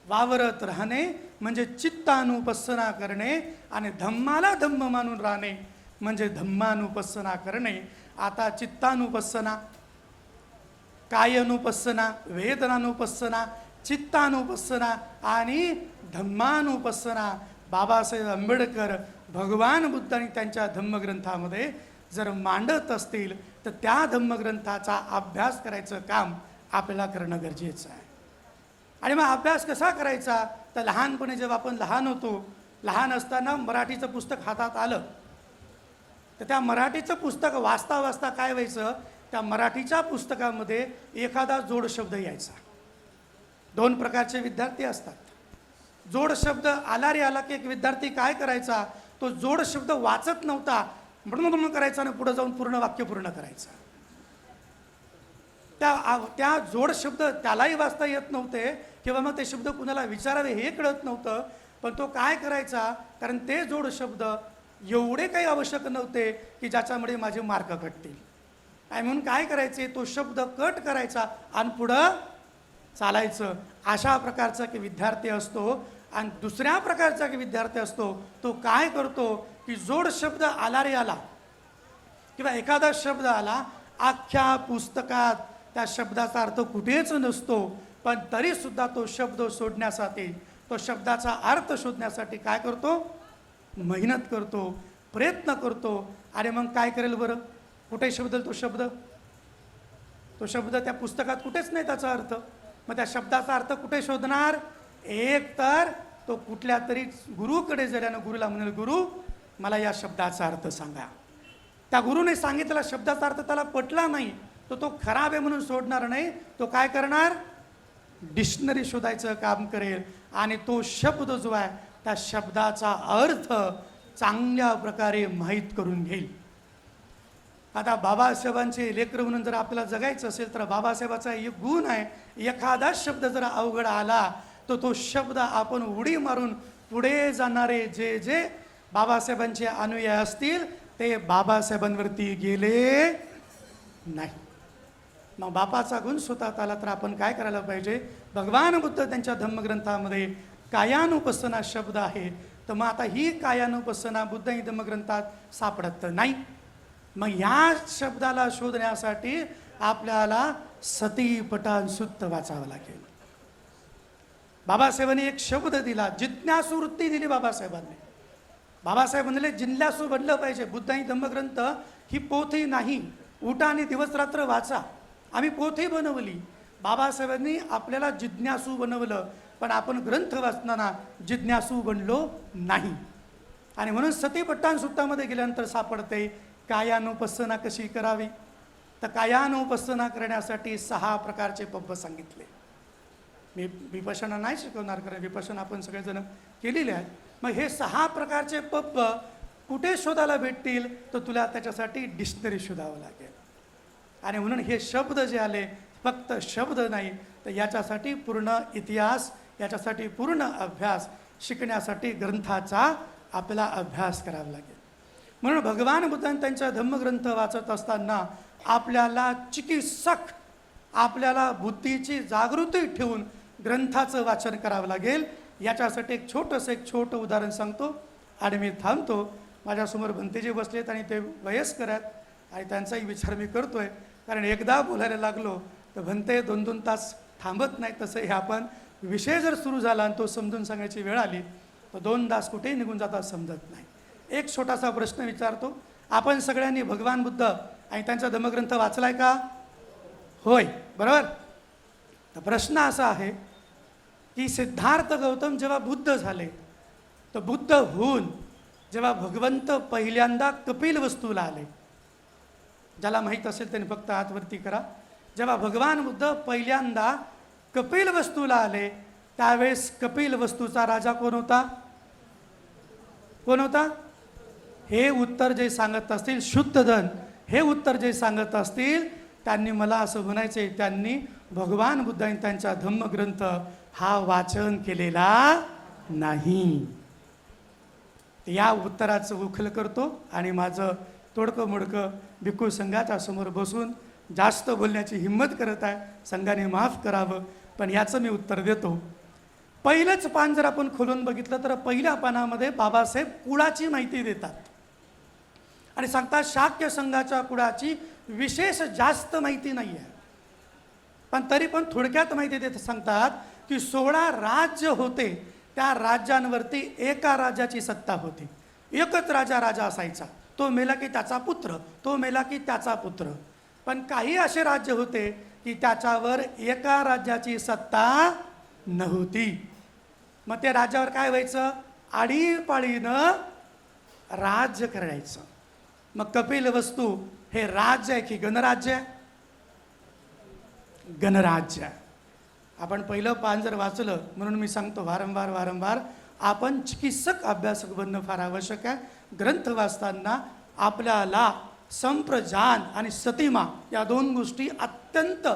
वावरत राहणे म्हणजे चित्तानुपස්සना करणे आणि धम्माला धम्म मानून राहणे म्हणजे धम्मानुपස්සना करणे. आता चित्तानुपස්සना, कायानुपස්සना, वेदनानुपස්සना, चित्तानुपස්සना आणि धम्मानुपස්සना बाबासाहेब आंबेडकर भगवान बुद्धांनी त्यांच्या धम्मग्रंथामध्ये जर मांडत असतील तर त्या धम्मग्रंथाचा अभ्यास करायचं काम आपल्याला करणं गरजेचं आहे. आणि मग अभ्यास कसा करायचा, तर लहानपणी जेव्हा आपण लहान होतो, लहान असताना मराठीचं पुस्तक हातात आलं तर त्या मराठीचं पुस्तक वाचता वाचता काय व्हायचं, त्या मराठीच्या पुस्तकामध्ये एखादा जोड शब्द यायचा. 2 प्रकारचे विद्यार्थी असतात. जोड शब्द आला रे आला की एक विद्यार्थी काय करायचा, तो जोड शब्द वाचत नव्हता, म्हणून करायचा आणि पुढे जाऊन पूर्ण वाक्य पूर्ण करायचा. त्या जोड शब्द त्यालाही वाचता येत नव्हते किंवा मग ते शब्द कुणाला विचारावे हे कळत नव्हतं, पण तो काय करायचा, कारण ते जोड शब्द एवढे काही आवश्यक नव्हते की ज्याच्यामुळे माझे मार्क कटतील. आणि म्हणून काय करायचे, तो शब्द कट करायचा आणि पुढं चालायचं. अशा प्रकारचा की विद्यार्थी असतो. आणि दुसऱ्या प्रकारचा की विद्यार्थी असतो, तो काय करतो की जोड शब्द आला रे आला किंवा एखादा शब्द आला, अख्ख्या पुस्तकात त्या शब्दाचा अर्थ कुठेच नसतो, पण तरीसुद्धा तो शब्द सोडण्यासाठी, तो शब्दाचा अर्थ शोधण्यासाठी काय करतो, मेहनत करतो, प्रयत्न करतो. आणि मग काय करेल बरं, कुठे शोधेल तो शब्द, तो शब्द त्या पुस्तकात कुठेच नाही त्याचा अर्थ. मग त्या शब्दाचा अर्थ कुठे शोधणार, एक तर तो कुठल्या तरी गुरुकडे गेल्यानं गुरुला म्हणेल, गुरु मला या शब्दाचा अर्थ सांगा. त्या गुरुने सांगितलेला शब्दाचा अर्थ त्याला पटला नाही, तो खराब आहे म्हणून सोडणार नाही, तो काय करणार, डिक्शनरी शोधायचं काम करेल आणि तो शब्द जो आहे त्या शब्दाचा अर्थ चांगल्या प्रकारे माहीत करून घेईल. आता बाबासाहेबांचे लेकरं म्हणून जर आपल्याला जगायचं असेल तर बाबासाहेबाचा एक गुण आहे, एखादा शब्द जर अवघड आला तर तो शब्द आपण उडी मारून पुढे जाणारे जे जे बाबासाहेबांचे अनुयायी असतील ते बाबासाहेबांवरती गेले नाही. मग बापाचा गुण स्वतःत आला तर आपण काय करायला पाहिजे, भगवान बुद्ध त्यांच्या धम्मग्रंथामध्ये कायानुपස්සना शब्द आहे, तर मग आता ही कायानुपස්සना बुद्ध ही धम्मग्रंथात सापडत नाही. मग ह्या शब्दाला शोधण्यासाठी आपल्याला सतीपटान सुत्त वाचावं लागेल. बाबासाहेबांनी एक शब्द दिला, जिज्ञासू वृत्ती दिली बाबासाहेबांनी. बाबासाहेब म्हणले जिज्ञासू बनलं पाहिजे. बुद्ध ही धम्मग्रंथ ही पोथी नाही, उठा आणि दिवसरात्र वाचा. आम्ही पोथी बनवली, बाबासाहेबांनी आपल्याला जिज्ञासू बनवलं, पण आपण ग्रंथ वाचताना जिज्ञासू बनलो नाही. आणि म्हणून सतीपट्टान सुत्तामध्ये गेल्यानंतर सापडते कायानुपස්සना कशी करावी. तर कायानुपස්සना करण्यासाठी 6 प्रकारचे पब्ब सांगितले. मी विपश्यना नाही शिकवणार, कारण विपश्यना आपण सगळेजण केलेले आहेत. मग हे 6 प्रकारचे पब्ब कुठे शोधायला भेटतील, तर तुला त्याच्यासाठी डिक्शनरी शोधावं लागेल. आणि म्हणून हे शब्द जे आले फक्त शब्द नाही, तर याच्यासाठी पूर्ण इतिहास, याच्यासाठी पूर्ण अभ्यास, शिकण्यासाठी ग्रंथाचा आपल्याला अभ्यास करावा लागेल. म्हणून भगवान बुद्धांनी त्यांचा धम्मग्रंथ वाचत असताना आपल्याला चिकित्सक, आपल्याला बुद्धीची जागृती ठेवून ग्रंथाचं वाचन करावं लागेल. याच्यासाठी एक छोटं उदाहरण सांगतो आणि मी थांबतो. माझ्यासमोर भंतेजी बसलेत आणि ते वयस्कर आहेत आणि त्यांचाही विचार मी करतोय, कारण एकदा बोलायला लागलो तर भंते 2-2 तास थांबत नाही. तसं हे आपण विषय जर सुरू झाला आणि तो समजून सांगायची वेळ आली तर 2 तास कुठेही निघून जातात समजत नाही. एक छोटासा प्रश्न विचारतो, आपण सगळ्यांनी भगवान बुद्ध आणि त्यांचा धम्मग्रंथ वाचलाय का? होय, बरोबर. तर प्रश्न असा आहे की सिद्धार्थ गौतम जेव्हा बुद्ध झाले, तर बुद्ध होऊन जेव्हा भगवंत पहिल्यांदा कपिल वस्तूला आले, ज्याला माहीत असेल त्यांनी फक्त हातवरती करा. जेव्हा भगवान बुद्ध पहिल्यांदा कपिल वस्तूला आले त्यावेळेस कपिल वस्तूचा राजा कोण होता? कोण होता? हे उत्तर जे सांगत असतील शुद्धधन, हे उत्तर जे सांगत असतील त्यांनी मला असं म्हणायचे, त्यांनी भगवान बुद्धांनी त्यांचा धम्मग्रंथ हा वाचन केलेला नाही. या उत्तराचं उखल करतो आणि माझं तोडकं मोडकं भिक्खू संघाच्या समोर बसून जास्त बोलण्याची हिंमत करत आहे, संघाने माफ करावं, पण याचं मी उत्तर देतो. पहिलंच पान जर आपण खोलून बघितलं तर पहिल्या पानामध्ये बाबासाहेब कुळाची माहिती देतात आणि सांगतात शाक्य संघाच्या कुळाची विशेष जास्त माहिती नाही आहे, पण तरी पण थोडक्यात माहिती देत सांगतात की 16 राज्य होते, त्या राज्यांवरती एका राजाची सत्ता होती. एकच राजा असायचा. तो मेला की त्याचा पुत्र, तो मेला की त्याचा पुत्र. पण काही असे राज्य होते की त्याच्यावर एका राज्याची सत्ता नव्हती. मग त्या राज्यावर काय व्हायचं? आडीपाळीनं राज्य करायचं. मग कपिलवस्तू हे राज्य आहे की गणराज्य आहे? गणराज्य आहे. आपण पहिलं पान जर वाचलं, म्हणून मी सांगतो वारंवार आपण चिकित्सक अभ्यासक बनणं फार आवश्यक आहे. ग्रंथ वाचताना आपल्याला संप्रजान आणि सतीमा या 2 गोष्टी अत्यंत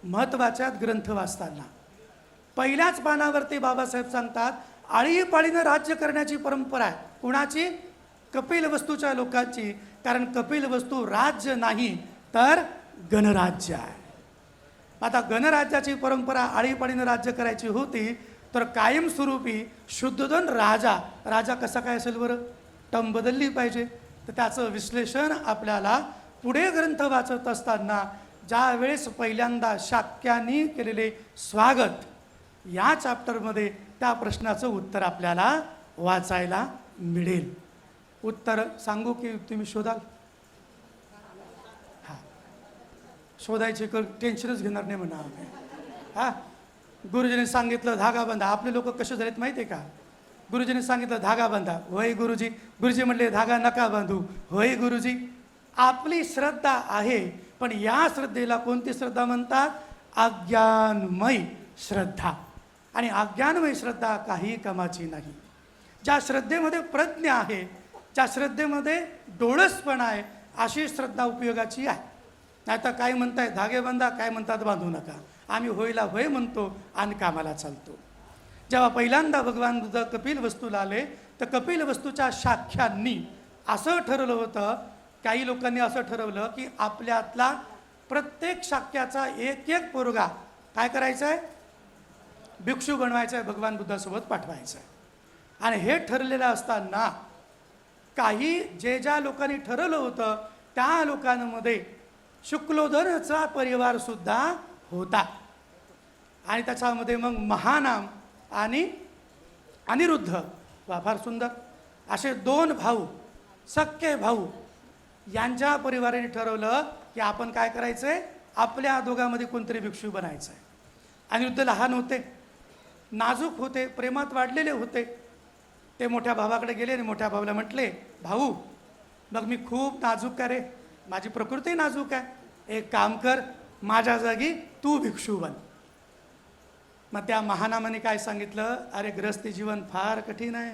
महत्त्वाच्या आहेत. ग्रंथ वाचताना पहिल्याच पानावरती बाबासाहेब सांगतात आळीपाळीनं राज्य करण्याची परंपरा आहे. कुणाची? कपिलवस्तूच्या लोकांची. कारण कपिलवस्तू राज्य नाही तर गणराज्य आहे. आता गणराज्याची परंपरा आळीपाळीनं राज्य करायची होती तर कायमस्वरूपी शुद्धोधन राजा कसा काय असेल बरं? टर्म बदलली पाहिजे. तर त्याचं विश्लेषण आपल्याला पुढे ग्रंथ वाचत असताना ज्या वेळेस पहिल्यांदा शाक्यांनी केलेले स्वागत या चॅप्टरमध्ये त्या प्रश्नाचं उत्तर आपल्याला वाचायला मिळेल. उत्तर सांगू की तुम्ही शोधाल? हां, शोधायचे टेन्शनच घेणार नाही म्हणा. हां, गुरुजीने सांगितलं धागा बांधा. आपले लोक कसे झालेत माहिती आहे का? गुरुजीने सांगितलं धागा बांधा. होय गुरुजी. गुरुजी म्हणले धागा नका बांधू. होय गुरुजी. आपली श्रद्धा आहे, पण या श्रद्धेला कोणती श्रद्धा म्हणतात? अज्ञानमय श्रद्धा. आणि अज्ञानमय श्रद्धा काही कामाची नाही. ज्या श्रद्धेमध्ये प्रज्ञा आहे, ज्या श्रद्धेमध्ये डोळसपणा आहे, अशी श्रद्धा उपयोगाची आहे. नाही तर काय म्हणताय धागे बांधा, काय म्हणतात बांधू नका. आम्ही होयला होय म्हणतो आणि कामाला चालतो. जेव्हा पहिल्यांदा भगवान बुद्ध कपिलवस्तूला आले तर कपिलवस्तूच्या शाख्यांनी असं ठरवलं होतं, काही लोकांनी असं ठरवलं की आपल्यातला प्रत्येक शाख्याचा एक पोरगा काय करायचं आहे? भिक्षू बनवायचं आहे, भगवान बुद्धासोबत पाठवायचं आहे. आणि हे ठरलेलं असताना काही ज्या लोकांनी ठरवलं होतं त्या लोकांमध्ये शुक्लोधनचा परिवारसुद्धा होता. आणि त्याच्यामध्ये मग महानाम आणि अनिरुद्ध, वा फार सुंदर, असे 2 भाऊ, सख्खे भाऊ, यांच्या परिवाराने ठरवलं की आपण काय करायचं आहे? आपल्या दोघांमध्ये कोणतरी भिक्षू बनायचं आहे. अनिरुद्ध लहान होते, नाजूक होते, प्रेमात वाढलेले होते. ते मोठ्या भावाकडे गेले आणि मोठ्या भावाला म्हटले, भाऊ मग मी खूप नाजूक आहे रे, माझी प्रकृती नाजूक आहे, एक काम कर, माझ्या जागी तू भिक्षू बन. मग त्या महानामाने काय सांगितलं? अरे गृहस्थी जीवन फार कठीण आहे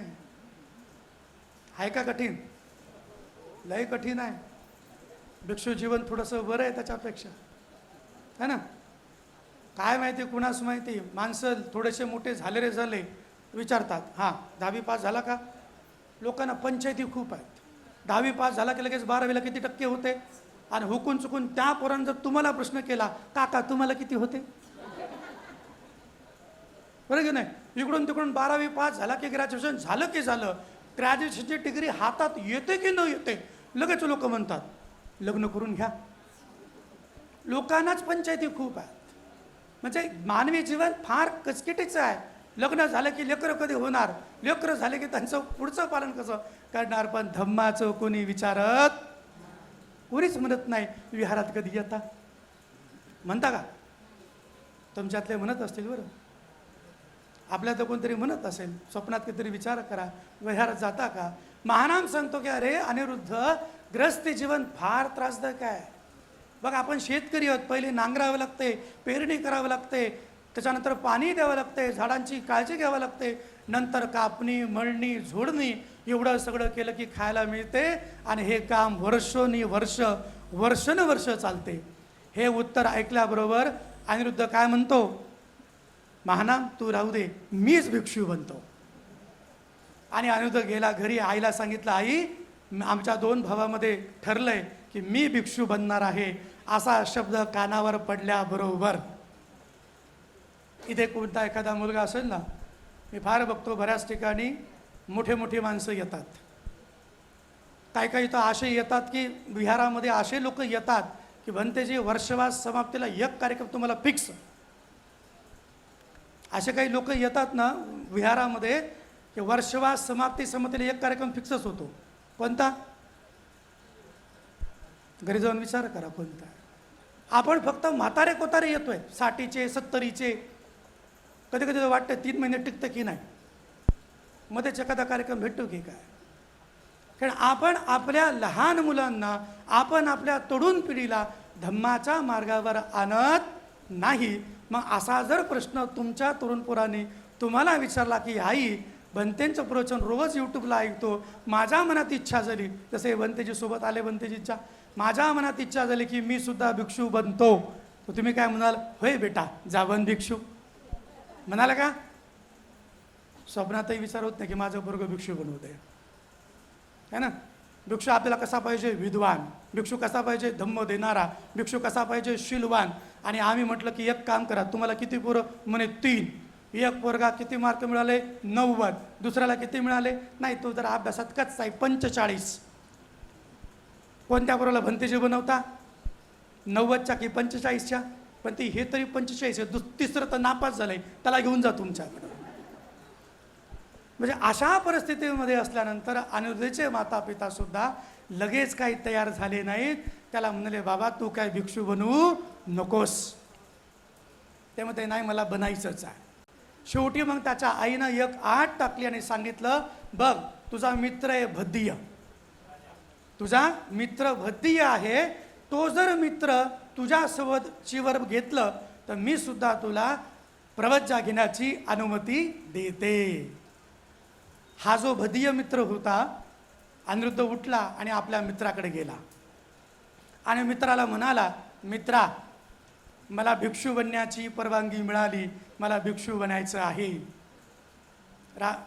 का? कठीण, लय कठीण आहे. भिक्षू जीवन थोडंसं बरं आहे त्याच्यापेक्षा, है ना? काय माहिती, कुणास माहिती. माणसं थोडेसे मोठे झाले विचारतात, हां 10वी पास झाला का? लोकांना पंचायती खूप आहेत. 10वी पास झाला की लगेच 12वीला किती टक्के होते? आणि हुकून चुकून त्या पोरानं जर तुम्हाला प्रश्न केला, काका तुम्हाला किती होते? बरं की नाही? इकडून तिकडून 12वी पास झाला की ग्रॅज्युएशन झालं की झालं, ग्रॅज्युएशनची डिग्री हातात येते की न येते, लगेच लोक म्हणतात लग्न करून घ्या. लोकांनाच पंचायती खूप आहेत. म्हणजे मानवी जीवन फार कचकिटीचं आहे. लग्न झालं की लेकरं कधी होणार, लेकरं झाले की त्यांचं पुढचं पालन कसं करणार. पण धम्माचं कोणी विचारत, कोणीच म्हणत नाही विहारात कधी येता. म्हणता का? तुमच्यातले म्हणत असतील बरं, आपल्या तर कोणतरी म्हणत असेल, स्वप्नात कधीतरी विचार करा, विहारात जाता का? महानाम सांगतो की अरे अनिरुद्ध, ग्रस्ती जीवन फार त्रासदायक आहे. बघ आपण शेतकरी आहोत, पहिले नांगरावं लागते, पेरणी करावं लागते, त्याच्यानंतर पाणी द्यावं लागते, झाडांची काळजी घ्यावं लागते, नंतर कापणी, मळणी, झोडणी, एवढं सगळं केलं की खायला मिळते. आणि हे काम वर्षानुवर्ष चालते. हे उत्तर ऐकल्याबरोबर अनिरुद्ध काय म्हणतो? महानाम तू राहू दे, मीच भिक्षू बनतो. आणि अनिरुद्ध गेला घरी, आईला सांगितलं, आई आमच्या 2 भावामध्ये ठरलंय की मी भिक्षू बनणार आहे. असा शब्द कानावर पडल्याबरोबर, इथे कोणता एखादा मुलगा असेल ना, मी फार बघतो बऱ्याच ठिकाणी मोठे माणसं येतात, काही तर असे येतात की विहारामध्ये असे लोक येतात की भंतेजी वर्षवास समाप्तीला एक कार्यक्रम तुम्हाला फिक्स. असे काही लोक येतात ना विहारामध्ये की वर्षवास समाप्तीला एक कार्यक्रम फिक्सच होतो. कोणता? घरी जाऊन विचार करा कोणता आहे. आपण फक्त म्हातारे कोतारे येतोय, 60चे 70चे. कधी कधी वाटतं 3 महिने टिकतं की नाही, मध्येच एखादा कार्यक्रम भेटतो की काय. कारण आपण आपल्या लहान मुलांना, आपण आपल्या तरुण पिढीला धम्माच्या मार्गावर आणत नाही. मग असा जर प्रश्न तुमच्या तरुण पोरांनी तुम्हाला विचारला की आई बनतेंचं प्रवचन रोज यूट्यूबला ऐकतो, माझ्या मनात इच्छा झाली, जसे बनतेजी सोबत आले, बनतेजीच्या माझ्या मनात इच्छा झाली की मी सुद्धा भिक्षू बनतो, तर तुम्ही काय म्हणाल? होय बेटा जा बन भिक्षू म्हणाला का? स्वप्नातही विचार होत नाही की माझं पोरगं भिक्षू बनवत आहे ना. भिक्षू आपल्याला कसा पाहिजे? विद्वान. भिक्षू कसा पाहिजे? धम्म देणारा. भिक्षू कसा पाहिजे? शीलवान. आणि आम्ही म्हटलं की एक काम करा, तुम्हाला किती पोरं? म्हणे 3. एक पोरगा किती मार्क मिळाले? 90. दुसऱ्याला किती मिळाले? नाही, तो जरा अभ्यासात कच्चा आहे, 45. कोणत्या पोराला भंतेजी बनवता? 90च्या की 45च्या? पण ती हे तरी 45 आहे, तिसरं तर नापास झालंय, त्याला घेऊन जा तुमच्याकडे. म्हणजे अशा परिस्थितीमध्ये असल्यानंतर अनिरुद्धचे माता पिता सुद्धा लगेच काही तयार झाले नाहीत. त्याला म्हणाले बाबा तू काय भिक्षू बनवू नकोस. ते म्हणते नाही मला बनायचंच आहे. शेवटी मग त्याच्या आईनं एक आठ टाकली आणि सांगितलं बघ तुझा मित्र आहे भद्दीय, तुझा मित्र भद्दीय आहे, तो जर मित्र तुझ्यासोबत चिवर घेतलं तर मी सुद्धा तुला प्रवज्जा घेण्याची अनुमती देते. हा जो भद्दीय मित्र होता, अनिरुद्ध उठला आणि आपल्या मित्राकडे गेला आणि मित्राला म्हणाला, मित्रा मला भिक्षू बनण्याची परवानगी मिळाली, मला भिक्षू बनायचं आहे.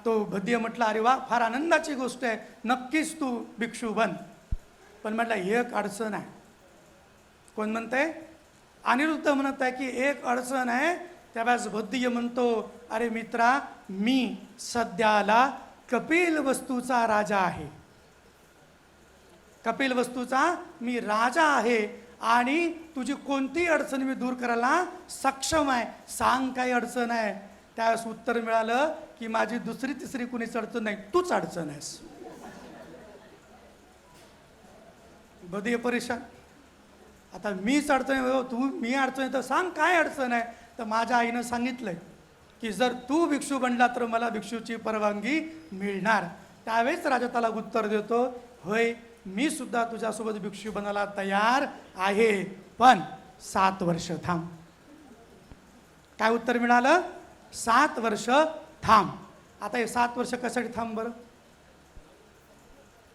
तो भद्दीय म्हटला अरे वा फार आनंदाची गोष्ट आहे, नक्कीच तू भिक्षू बन. पण म्हटलं एक अडचण आहे. कोण म्हणतंय? अनिरुद्ध म्हणत आहे की एक अडचण आहे. त्यावेळेस भद्दीय म्हणतो अरे मित्रा मी सध्याला कपिल वस्तूचा राजा आहे, कपिल वस्तूचा मी राजा आहे आणि तुझी कोणती अडचण मी दूर करायला सक्षम आहे, सांग काही अडचण आहे. त्यावेळेस उत्तर मिळालं की माझी दुसरी तिसरी कुणीच अडचण नाही, तूच अडचण आहेस. भद्दीय परेशान. आता मीच अडचण आहे, तू मी अडचण आहे तर सांग काय अडचण आहे. तर माझ्या आईनं सांगितलंय की जर तू भिक्षू बनला तर मला भिक्षूची परवानगी मिळणार. त्यावेळेस राजा त्याला उत्तर देतो होय मी सुद्धा तुझ्यासोबत भिक्षू बनायला तयार आहे, पण 7 वर्ष थांब. काय उत्तर मिळालं? 7 वर्ष थांब. आता हे 7 वर्ष कशासाठी थांब बरं?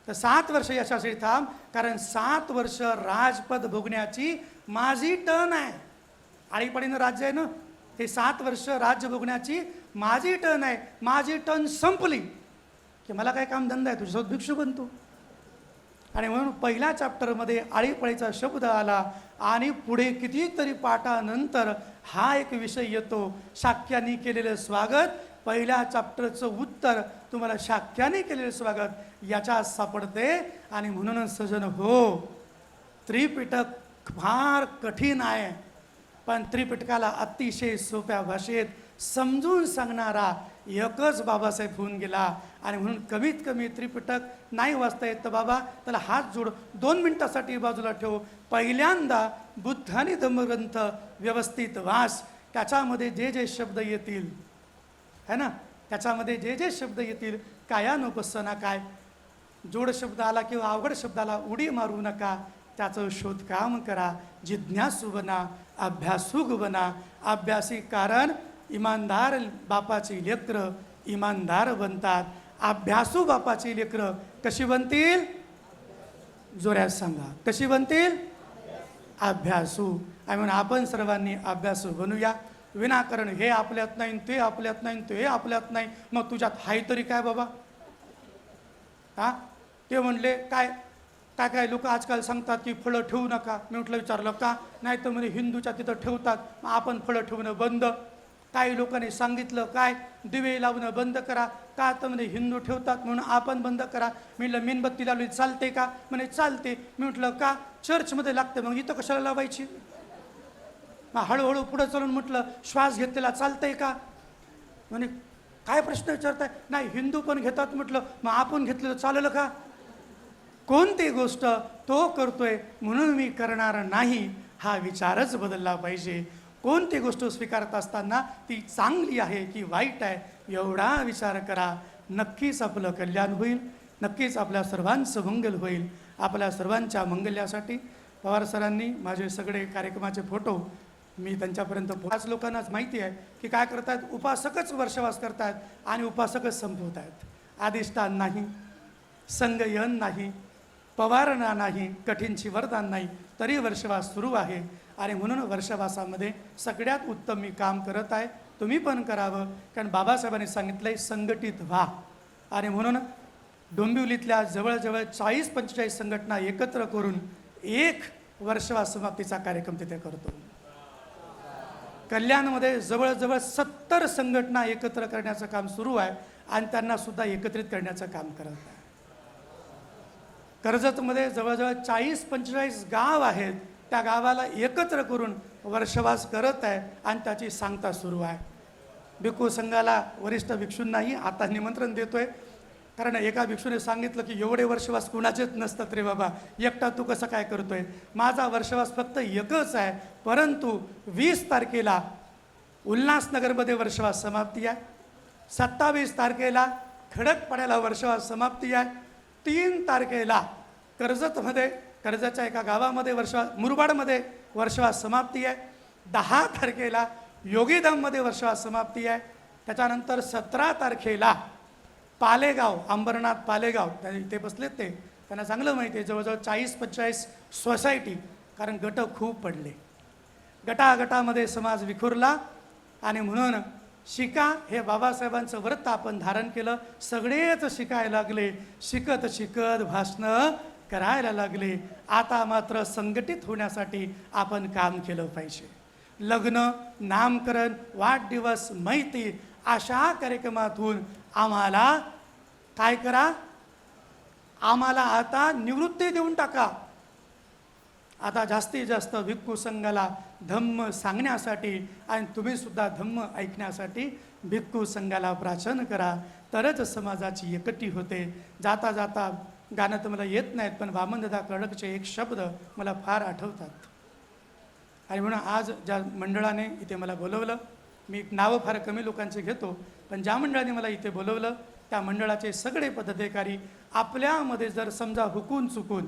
तर 7 वर्ष याच्यासाठी थांब कारण 7 वर्ष राजपद भोगण्याची माझी टर्न आहे. आळीपाडीनं राज्य आहे ना, ते 7 वर्ष राज्य भोगण्याची माझी टर्न आहे. माझी टर्न संपली की मला काय काम धंदा आहे, तुझ्यासोबत भिक्षू बनतो. आणि म्हणून पहिल्या चॅप्टरमध्ये आळीपाळीचा शब्द आला आणि पुढे कितीतरी पाठानंतर हा एक विषय येतो, शाक्यानी केलेलं स्वागत. पहिल्या चॅप्टरचं उत्तर तुम्हाला शाक्याने केलेलं स्वागत याच्यात सापडते. आणि म्हणूनच सजन हो, त्रिपिटक फार कठीण आहे, पण त्रिपिटकाला अतिशय सोप्या भाषेत समजून सांगणारा एकच बाबासाहेब होऊन गेला. आणि म्हणून कमीत कमी त्रिपिटक नाही वाचता येत तर बाबा त्याला हात जोड, 2 मिनिटासाठी बाजूला ठेव. पहिल्यांदा बुद्धानी धम्मग्रंथ व्यवस्थित वाच. त्याच्यामध्ये जे जे शब्द येतील है ना, त्याच्यामध्ये जे जे शब्द येतील कायानुपස්සना काय, जोड शब्द आला किंवा अवघड शब्दाला उडी मारू नका, त्याचं शोधकाम करा. जिज्ञासू बना, अभ्यासूक बना. अभ्यासी कारण इमानदार बापाची लेकरं इमानदार बनतात. अभ्यासू बापाची लेकरं कशी बनतील? जोऱ्यात सांगा, कशी बनतील? अभ्यासू. आणि म्हणून आपण सर्वांनी अभ्यासू बनूया. विनाकारण हे आपल्यात नाही, ते आपल्यात नाही, ते आपल्यात नाही, मग तुझ्यात हाय तरी काय बाबा? हा ते म्हणले काय काय काय लोक आजकाल सांगतात की फळं ठेवू नका. मी म्हटलं विचारलं का? नाही तर म्हणजे हिंदूच्या तिथं ठेवतात, मग आपण फळं ठेवणं बंद. काही लोकांनी सांगितलं काय दिवे लावणं बंद करा, का तर म्हणजे हिंदू ठेवतात म्हणून आपण बंद करा. मी म्हटलं मेणबत्ती लावली चालते का? म्हणे चालते. मी म्हटलं का? चर्चमध्ये लागते, मग इथं कशाला लावायची? मग हळूहळू पुढं चालून म्हटलं श्वास घेतलेला चालतंय का? म्हणे काय प्रश्न विचारताय? नाही हिंदू पण घेतात. म्हटलं मग आपण घेतलेलं चालेल का? कोणती गोष्ट तो करतोय म्हणून मी करणार नाही, हा विचारच बदलला पाहिजे. कोणती गोष्ट स्वीकारत असताना ती चांगली आहे की वाईट आहे एवढा विचार करा. नक्कीच आपलं कल्याण होईल, नक्कीच आपल्या सर्वांचं मंगल होईल. आपल्या सर्वांच्या मंगल्यासाठी पवार सरांनी माझे सगळे कार्यक्रमाचे फोटो मी त्यांच्यापर्यंत आज लोकांनाच माहिती आहे की काय करतायत. उपासकच वर्षवास करतायत आणि उपासकच संपवत आहेत. अधिष्ठान नाही, संगयन नाही, पवारणा नाही, कठीणची वरदान नाही, तरी वर्षवास सुरू आहे. आणि म्हणून वर्षवासामध्ये सगळ्यात उत्तम मी काम करत आहे. तुम्ही पण करावं, कारण बाबासाहेबांनी सांगितलं आहे संघटित व्हा. आणि म्हणून डोंबिवलीतल्या जवळजवळ 40-45 संघटना एकत्र करून एक वर्षवास समाप्तीचा कार्यक्रम तिथे करतो. कल्याणमध्ये जवळजवळ 70 संघटना एकत्र करण्याचं काम सुरू आहे आणि त्यांना सुद्धा एकत्रित करण्याचं काम करत आहे. कर्जतमध्ये जवळजवळ 40-45 गाव आहेत, त्या गावाला एकत्र करून वर्षवास करत आहे आणि त्याची सांगता सुरू आहे. भिक्खू संघाला वरिष्ठ भिक्षूंनाही आता निमंत्रण देतोय, कारण एका भिक्षूने सांगितलं की एवढे वर्षवास कुणाचेच नसतात रे बाबा, एकटा तू कसं काय करतोय. माझा वर्षवास फक्त एकच आहे, परंतु 20 तारखेला उल्हासनगरमध्ये वर्षवास समाप्ती आहे, 27 तारखेला खडकपाड्याला वर्षवास समाप्ती आहे, 3 तारखेला कर्जतमध्ये कर्जतच्या एका गावामध्ये मुरबाडमध्ये वर्षवास समाप्ती आहे, 10 तारखेला योगीधाममध्ये वर्षवास समाप्ती आहे. त्याच्यानंतर 17 तारखेला पालेगाव, अंबरनाथ पालेगाव, ते बसलेत ते, त्यांना चांगलं माहिती आहे, जवळजवळ 40-45 सोसायटी, कारण गट खूप पडले, गटागटामध्ये समाज विखुरला. आणि म्हणून शिका हे बाबासाहेबांचं व्रत आपण धारण केलं. सगळेच शिकायला लागले, शिकत शिकत भाषणं करायला लागले. आता मात्र संघटित होण्यासाठी आपण काम केलं पाहिजे. लग्न, नामकरण, वाढदिवस, माहिती अशा कार्यक्रमातून आम्हाला काय करा, आम्हाला आता निवृत्ती देऊन टाका. आता जास्तीत जास्त भिक्खू संघाला धम्म सांगण्यासाठी आणि तुम्ही सुद्धा धम्म ऐकण्यासाठी भिक्खू संघाला प्रार्थना करा, तरच समाजाची एकटी होते. जाता जाता गाणं तर मला येत नाहीत, पण वामनदादा कर्डकचे एक शब्द मला फार आठवतात. आणि म्हणून आज ज्या मंडळाने इथे मला बोलवलं, मी नावं फार कमी लोकांचे घेतो, पण ज्या मंडळाने मला इथे बोलवलं त्या मंडळाचे सगळे पदाधिकारी आपल्यामध्ये जर समजा हुकून चुकून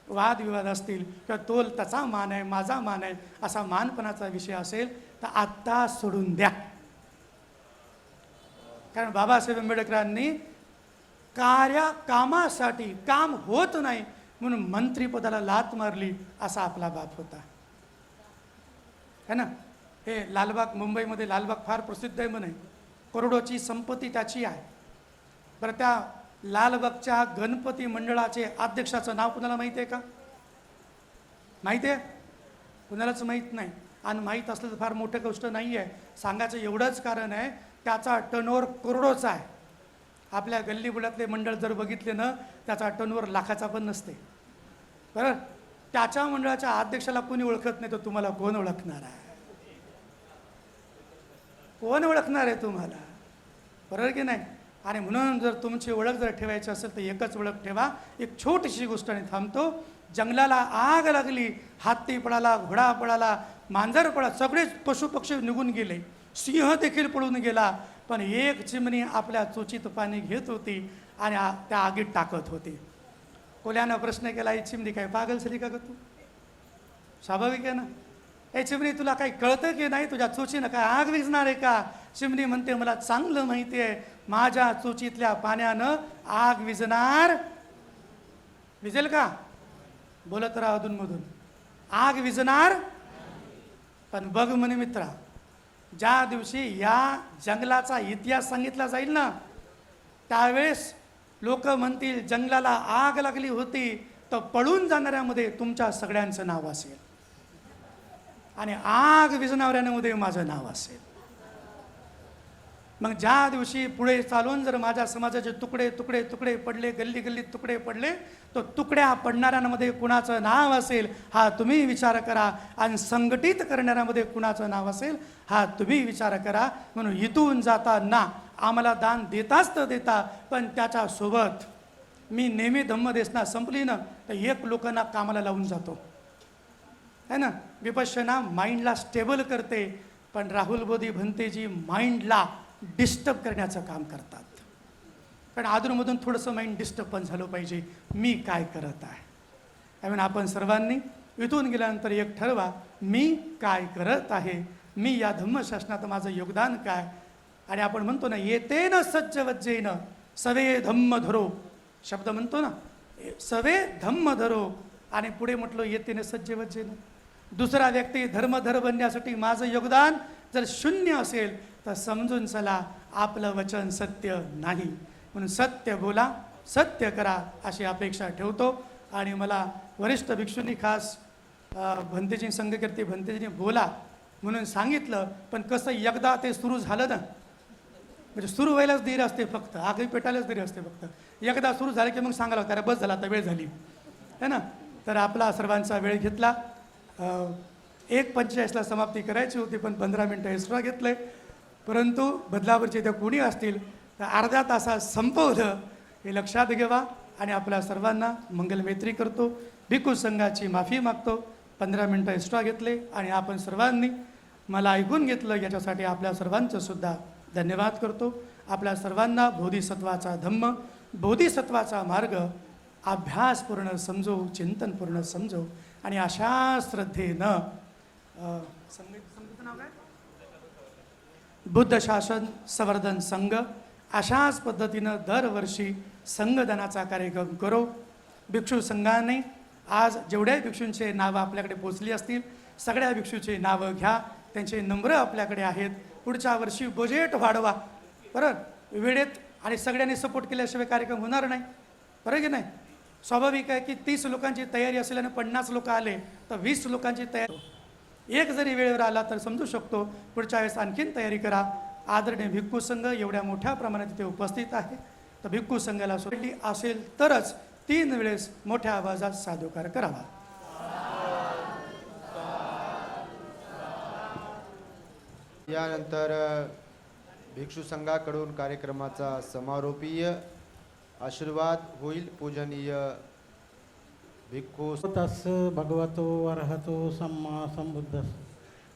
वादविवाद असतील किंवा तोल त्याचा मान आहे माझा मान आहे असा मानपणाचा विषय असेल तर आत्ता सोडून द्या. कारण बाबासाहेब आंबेडकरांनी कामासाठी काम होत नाही म्हणून मंत्रिपदाला लाथ मारली असा आपला बाप होता, है ना. हे लालबाग, मुंबईमध्ये लालबाग फार प्रसिद्ध आहे म्हणे, करोडोची संपत्ती त्याची आहे. बरं, त्या लालबागच्या गणपती मंडळाचे अध्यक्षाचं नाव कुणाला माहिती आहे का? माहिती आहे? कुणालाच माहीत नाही. आणि माहीत असलं तर फार मोठी गोष्ट नाही आहे. सांगायचं एवढंच कारण आहे, त्याचा टर्नओव्हर करोडोचा आहे. आपल्या गल्लीबुडातले मंडळ जर बघितले ना, त्याचा टर्नओव्हर लाखाचा पण नसते. बरं, त्याच्या मंडळाच्या अध्यक्षाला कोणी ओळखत नाही, तर तुम्हाला कोण ओळखणार आहे? कोण ओळखणार आहे तुम्हाला? बरोबर की नाही? आणि म्हणून जर तुमची ओळख जर ठेवायची असेल तर एकच ओळख ठेवा. एक छोटीशी गोष्ट आणि थांबतो. जंगलाला आग लागली, हत्ती पळाला, घोडा पळाला, मांजर पळाला, सगळेच पशुपक्षी निघून गेले, सिंह देखील पळून गेला, पण एक चिमणी आपल्या चोचीत पाणी घेत होती आणि त्या आगीत टाकत होती. कोल्यानं प्रश्न केला, ही चिमणी काय पागल झाली का ग तू? स्वाभाविक आहे ना. ए चिमणी, तुला काही कळतं की नाही? तुझ्या चोचीनं काय आग विझणार आहे का? चिमणी म्हणते, मला चांगलं माहिती आहे, माझ्या चोचीतल्या पाण्यानं आग विझणार. विझेल का? बोलत राहा अधूनमधून. आग विझणार. पण बघ म्हणे मित्रा, ज्या दिवशी या जंगलाचा इतिहास सांगितला जाईल ना, त्यावेळेस लोक म्हणतील जंगलाला आग लागली होती, तर पळून जाणाऱ्यामध्ये तुमच्या सगळ्यांचं नाव असेल आणि आग विझणाऱ्यांमध्ये माझं नाव असेल. मग ज्या दिवशी पुढे चालून जर माझ्या समाजाचे तुकडे तुकडे तुकडे पडले, गल्ली गल्लीत तुकडे पडले, तो तुकड्या पडणाऱ्यांमध्ये कुणाचं नाव असेल हा तुम्ही विचार करा, आणि संघटित करणाऱ्यामध्ये कुणाचं नाव असेल हा तुम्ही विचार करा. म्हणून इथून जाताना आम्हाला दान देताच तर देता, पण त्याच्यासोबत मी नेहमी धम्मदेशना संपली ना तर एक लोकांना कामाला लावून जातो है ना. विपश्यना माइंडला स्टेबल करते, पण राहुल बोधी भंतेजी माइंडला डिस्टर्ब करण्याचं काम करतात. कारण अधूनमधून थोडंसं माइंड डिस्टर्ब पण झालं पाहिजे, मी काय करत आहे. त्यामुळे आपण सर्वांनी इथून गेल्यानंतर एक ठरवा, मी काय करत आहे, मी या धम्मशासनात माझं योगदान काय. आणि आपण म्हणतो ना, येतेन सज्ज वज्जेन सवे धम्म धरो, शब्द म्हणतो ना, सवे धम्म धरो, आणि पुढे म्हटलं येतेन सज्ज वज्जेन. दुसरा व्यक्ती धर्मधर बनण्यासाठी माझं योगदान जर शून्य असेल तर समजून चला आपलं वचन सत्य नाही. म्हणून सत्य बोला, सत्य करा अशी अपेक्षा ठेवतो. आणि मला वरिष्ठ भिक्षूंनी खास भंतेजी संघकीर्ती भंतेजींनी बोला म्हणून सांगितलं, पण कसं एकदा ते सुरू झालं ना, म्हणजे सुरू व्हायलाच देर असते, फक्त आगही पेटायलाच देर असते फक्त. एकदा सुरू झालं की मग सांगायला होतं, अरे बस झाला आता वेळ झाली है ना. तर आपला सर्वांचा वेळ घेतला. 1:45ला समाप्ती करायची होती, पण 15 मिनटं एक्स्ट्रा घेतले. परंतु बदलापूरचे ते कोणी असतील तर अर्ध्या तासात संपवलं हे लक्षात घ्यावा. आणि आपल्या सर्वांना मंगलमैत्री करतो, भिक्खू संघाची माफी मागतो. 15 मिनटं एक्स्ट्रा घेतले आणि आपण सर्वांनी मला ऐकून घेतलं याच्यासाठी आपल्या सर्वांचं सुद्धा धन्यवाद करतो. आपल्या सर्वांना बोधिसत्वाचा धम्म, बोधिसत्वाचा मार्ग अभ्यासपूर्ण समजो, चिंतनपूर्ण समजो. आणि अशा श्रद्धेनं संघाचं नाव काय, बुद्ध शासन संवर्धन संघ, अशाच पद्धतीनं दरवर्षी संघदानाचा कार्यक्रम करो. भिक्षू संघाने आज जेवढ्या भिक्षूंचे नावं आपल्याकडे पोचली असतील सगळ्या भिक्षूचे नावं घ्या, त्यांचे नंबर आपल्याकडे आहेत. पुढच्या वर्षी बजेट वाढवा, बरोबर, वेळेत. आणि सगळ्यांनी सपोर्ट केल्याशिवाय कार्यक्रम होणार नाही, बरं की नाही. स्वाभाविक आहे की 30 लोकांची तयारी असेल आणि 50 लोक आले तर 20 लोकांची तयारी, एक जरी वेळेवर आला तर समजू शकतो. पुढच्या वेळेस आणखीन तयारी करा. आदरणीय भिक्खू संघ एवढ्या मोठ्या प्रमाणात इथे उपस्थित आहे, तर भिक्खू संघाला सोडली असेल तरच 3 वेळेस मोठ्या आवाजात साधुकार करावा. यानंतर भिक्षू संघाकडून कार्यक्रमाचा समारोपीय आशीर्वाद होईल. पूजनीय भिक्खू तस् भगवतो अरहतो सम्मा संबुद्धस्स.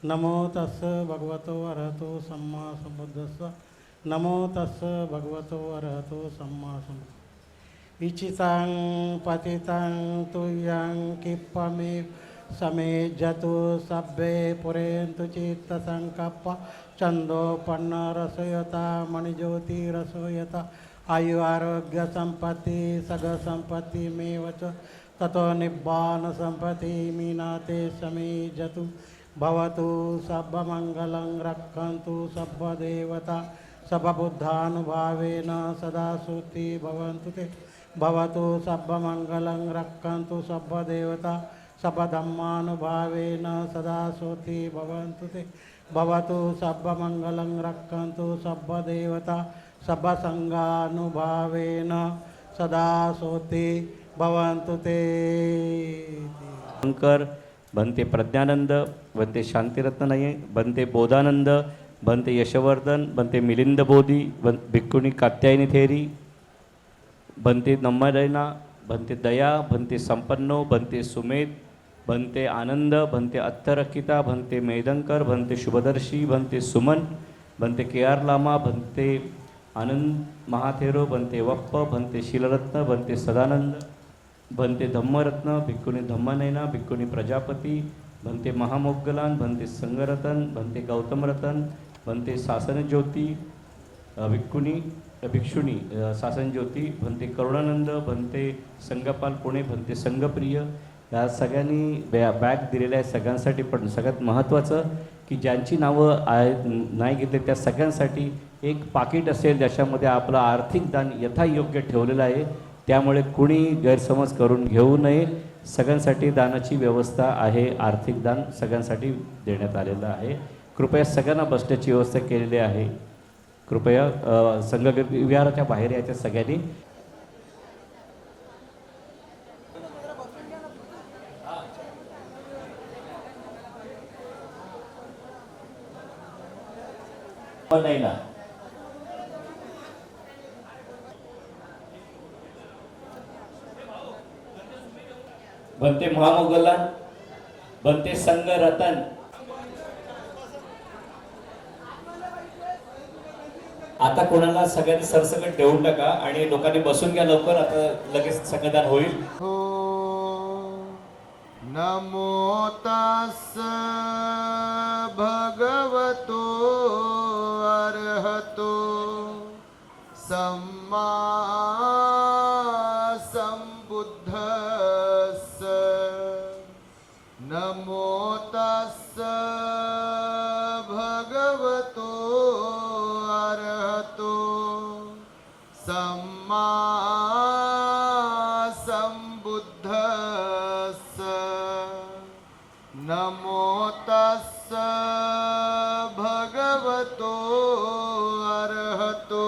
नमो तस् भगवतो अरहतो सम्मा संबुद्धस्स. नमो तस् भगवतो अरहतो सम्मा संबुद्धस्स. इचितां पतितां तुय्यां किप्पमे समे जतु सभ्ये पुरेन्तु चित्तसङ्कप्प चन्दोपन्न रसयता मणिज्योतिरसोयता आयु आरोग्य संपत्ति सग संपत्ति मेव च ततो निब्बान संपत्ति मीनाते समे जतु भवतु सर्वमङ्गलं रक्षन्तु सर्वदेवता सर्वबुद्धानुभावेन सदा सुखी भवन्तु ते. भवतु सर्वमङ्गलं रक्षन्तु सर्वदेवता सर्वधर्मानुभावेन सदा सुखी भवन्तु ते. भवतु सर्वमङ्गलं रक्षन्तु सर्वदेवता सर्वसंगानुभावेन सदा सोती भवन्तु ते. शंकर बनते प्रज्ञानंद, बनते शांतिरत्ननये, बनते बोधानंद, बनते यशवर्धन, बनते मिलिंद बोधी, भिक्खुनी कात्यायनी थेरी, बनते नम्मरैना, बनते दया, बनते संपन्नो, बनते सुमेध, बनते आनंद, बनते अत्तरकिता, बनते मेदंकर, बनते शुभदर्शी, बनते सुमन, बनते KR लामा, बनते आनंद महाथेरो, बनते वप्प, बनते शीलरत्न, बनते सदानंद, बनते धम्मरत्न, भिक्खुनी धम्मनयना, भिक्खुनी प्रजापती, बनते महामोग्गलान, बनते संगरतन, बनते गौतमरतन, बनते सासनज्योती, भिक्षुणी सासनज्योती, बनते करुणानंद, बनते संगपाल पुणे, बनते संगप्रिय. या सगळ्यांनी बॅग दिलेल्या आहे सगळ्यांसाठी. पण सगळ्यात महत्त्वाचं की ज्यांची नावं नाही घेतले त्या सगळ्यांसाठी एक पाकिट असेल ज्याच्यामध्ये आपलं आर्थिक दान यथायोग्य ठेवलेलं आहे. त्यामुळे कुणी गैरसमज करून घेऊ नये. सगळ्यांसाठी दानाची व्यवस्था आहे, आर्थिक दान सगळ्यांसाठी देण्यात आलेलं आहे. कृपया सगळ्यांना बसण्याची व्यवस्था केलेली आहे. कृपया संघकीर्ती विहाराच्या बाहेर यायच्या सगळ्यांनी. नाही ना बनते महामोगलान बनते संघ रतन. आता कोणाला सगळ्यांनी सरसकट देऊन टाका आणि लोकांनी बसून घ्या लवकर. आता लगेच संगदान होईल. नमो तस् भगवतो अर्हतो सम्मा संबुद्धस्स. नमो तस् भगवतो अर्हतो सम्मा संबुद्धस्स. नमो तस् भगवतो अर्हतो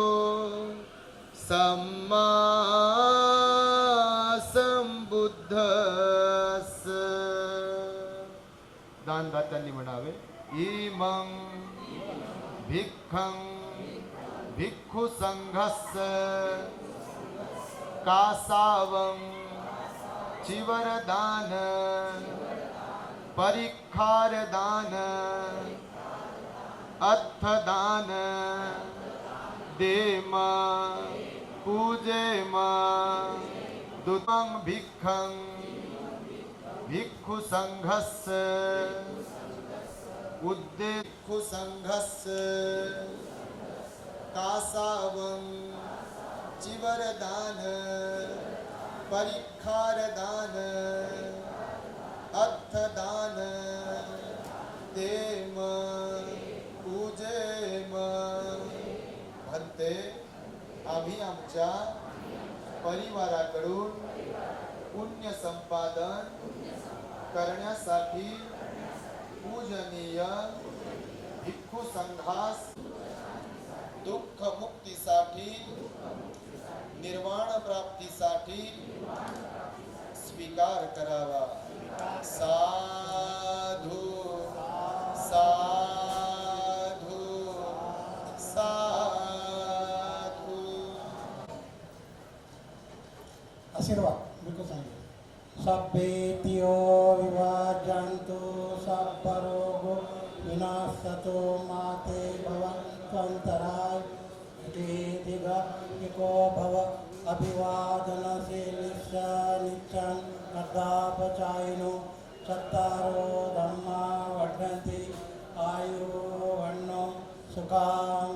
सम्मा संबुद्धस्स. दानदात्यांनी म्हणावे इमं भिक्खं भिक्खु संघस्य कासावं चिवरदान परिखारदान अर्थदान देम पूजेम दुतं भिक्खं भिक्खु संघस्य उद्देक्खु संघस्य कासावं चिवरदान परिखारदान अर्थदान देम पूजेम. म्हणते आम्ही आमच्या परिवाराकडून पुण्य संपादन करण्यासाठी पूजनीय भिक्खू संघास दुःख मुक्तीसाठी निर्वाण प्राप्तीसाठी स्वीकार करावा. साधू साधू साधू. आशीर्वाद बिलकुल सांगितलं. सभ्येतियो विभाजन्तु सब्बरोगो विनाशतो माते भवन्तराय दिगो भव अभिवादनशीलिश्च नित्यं कर्दापचायिनो चत्तारो धम्मा वर्धन्ति आयुर्वन्नो सुखां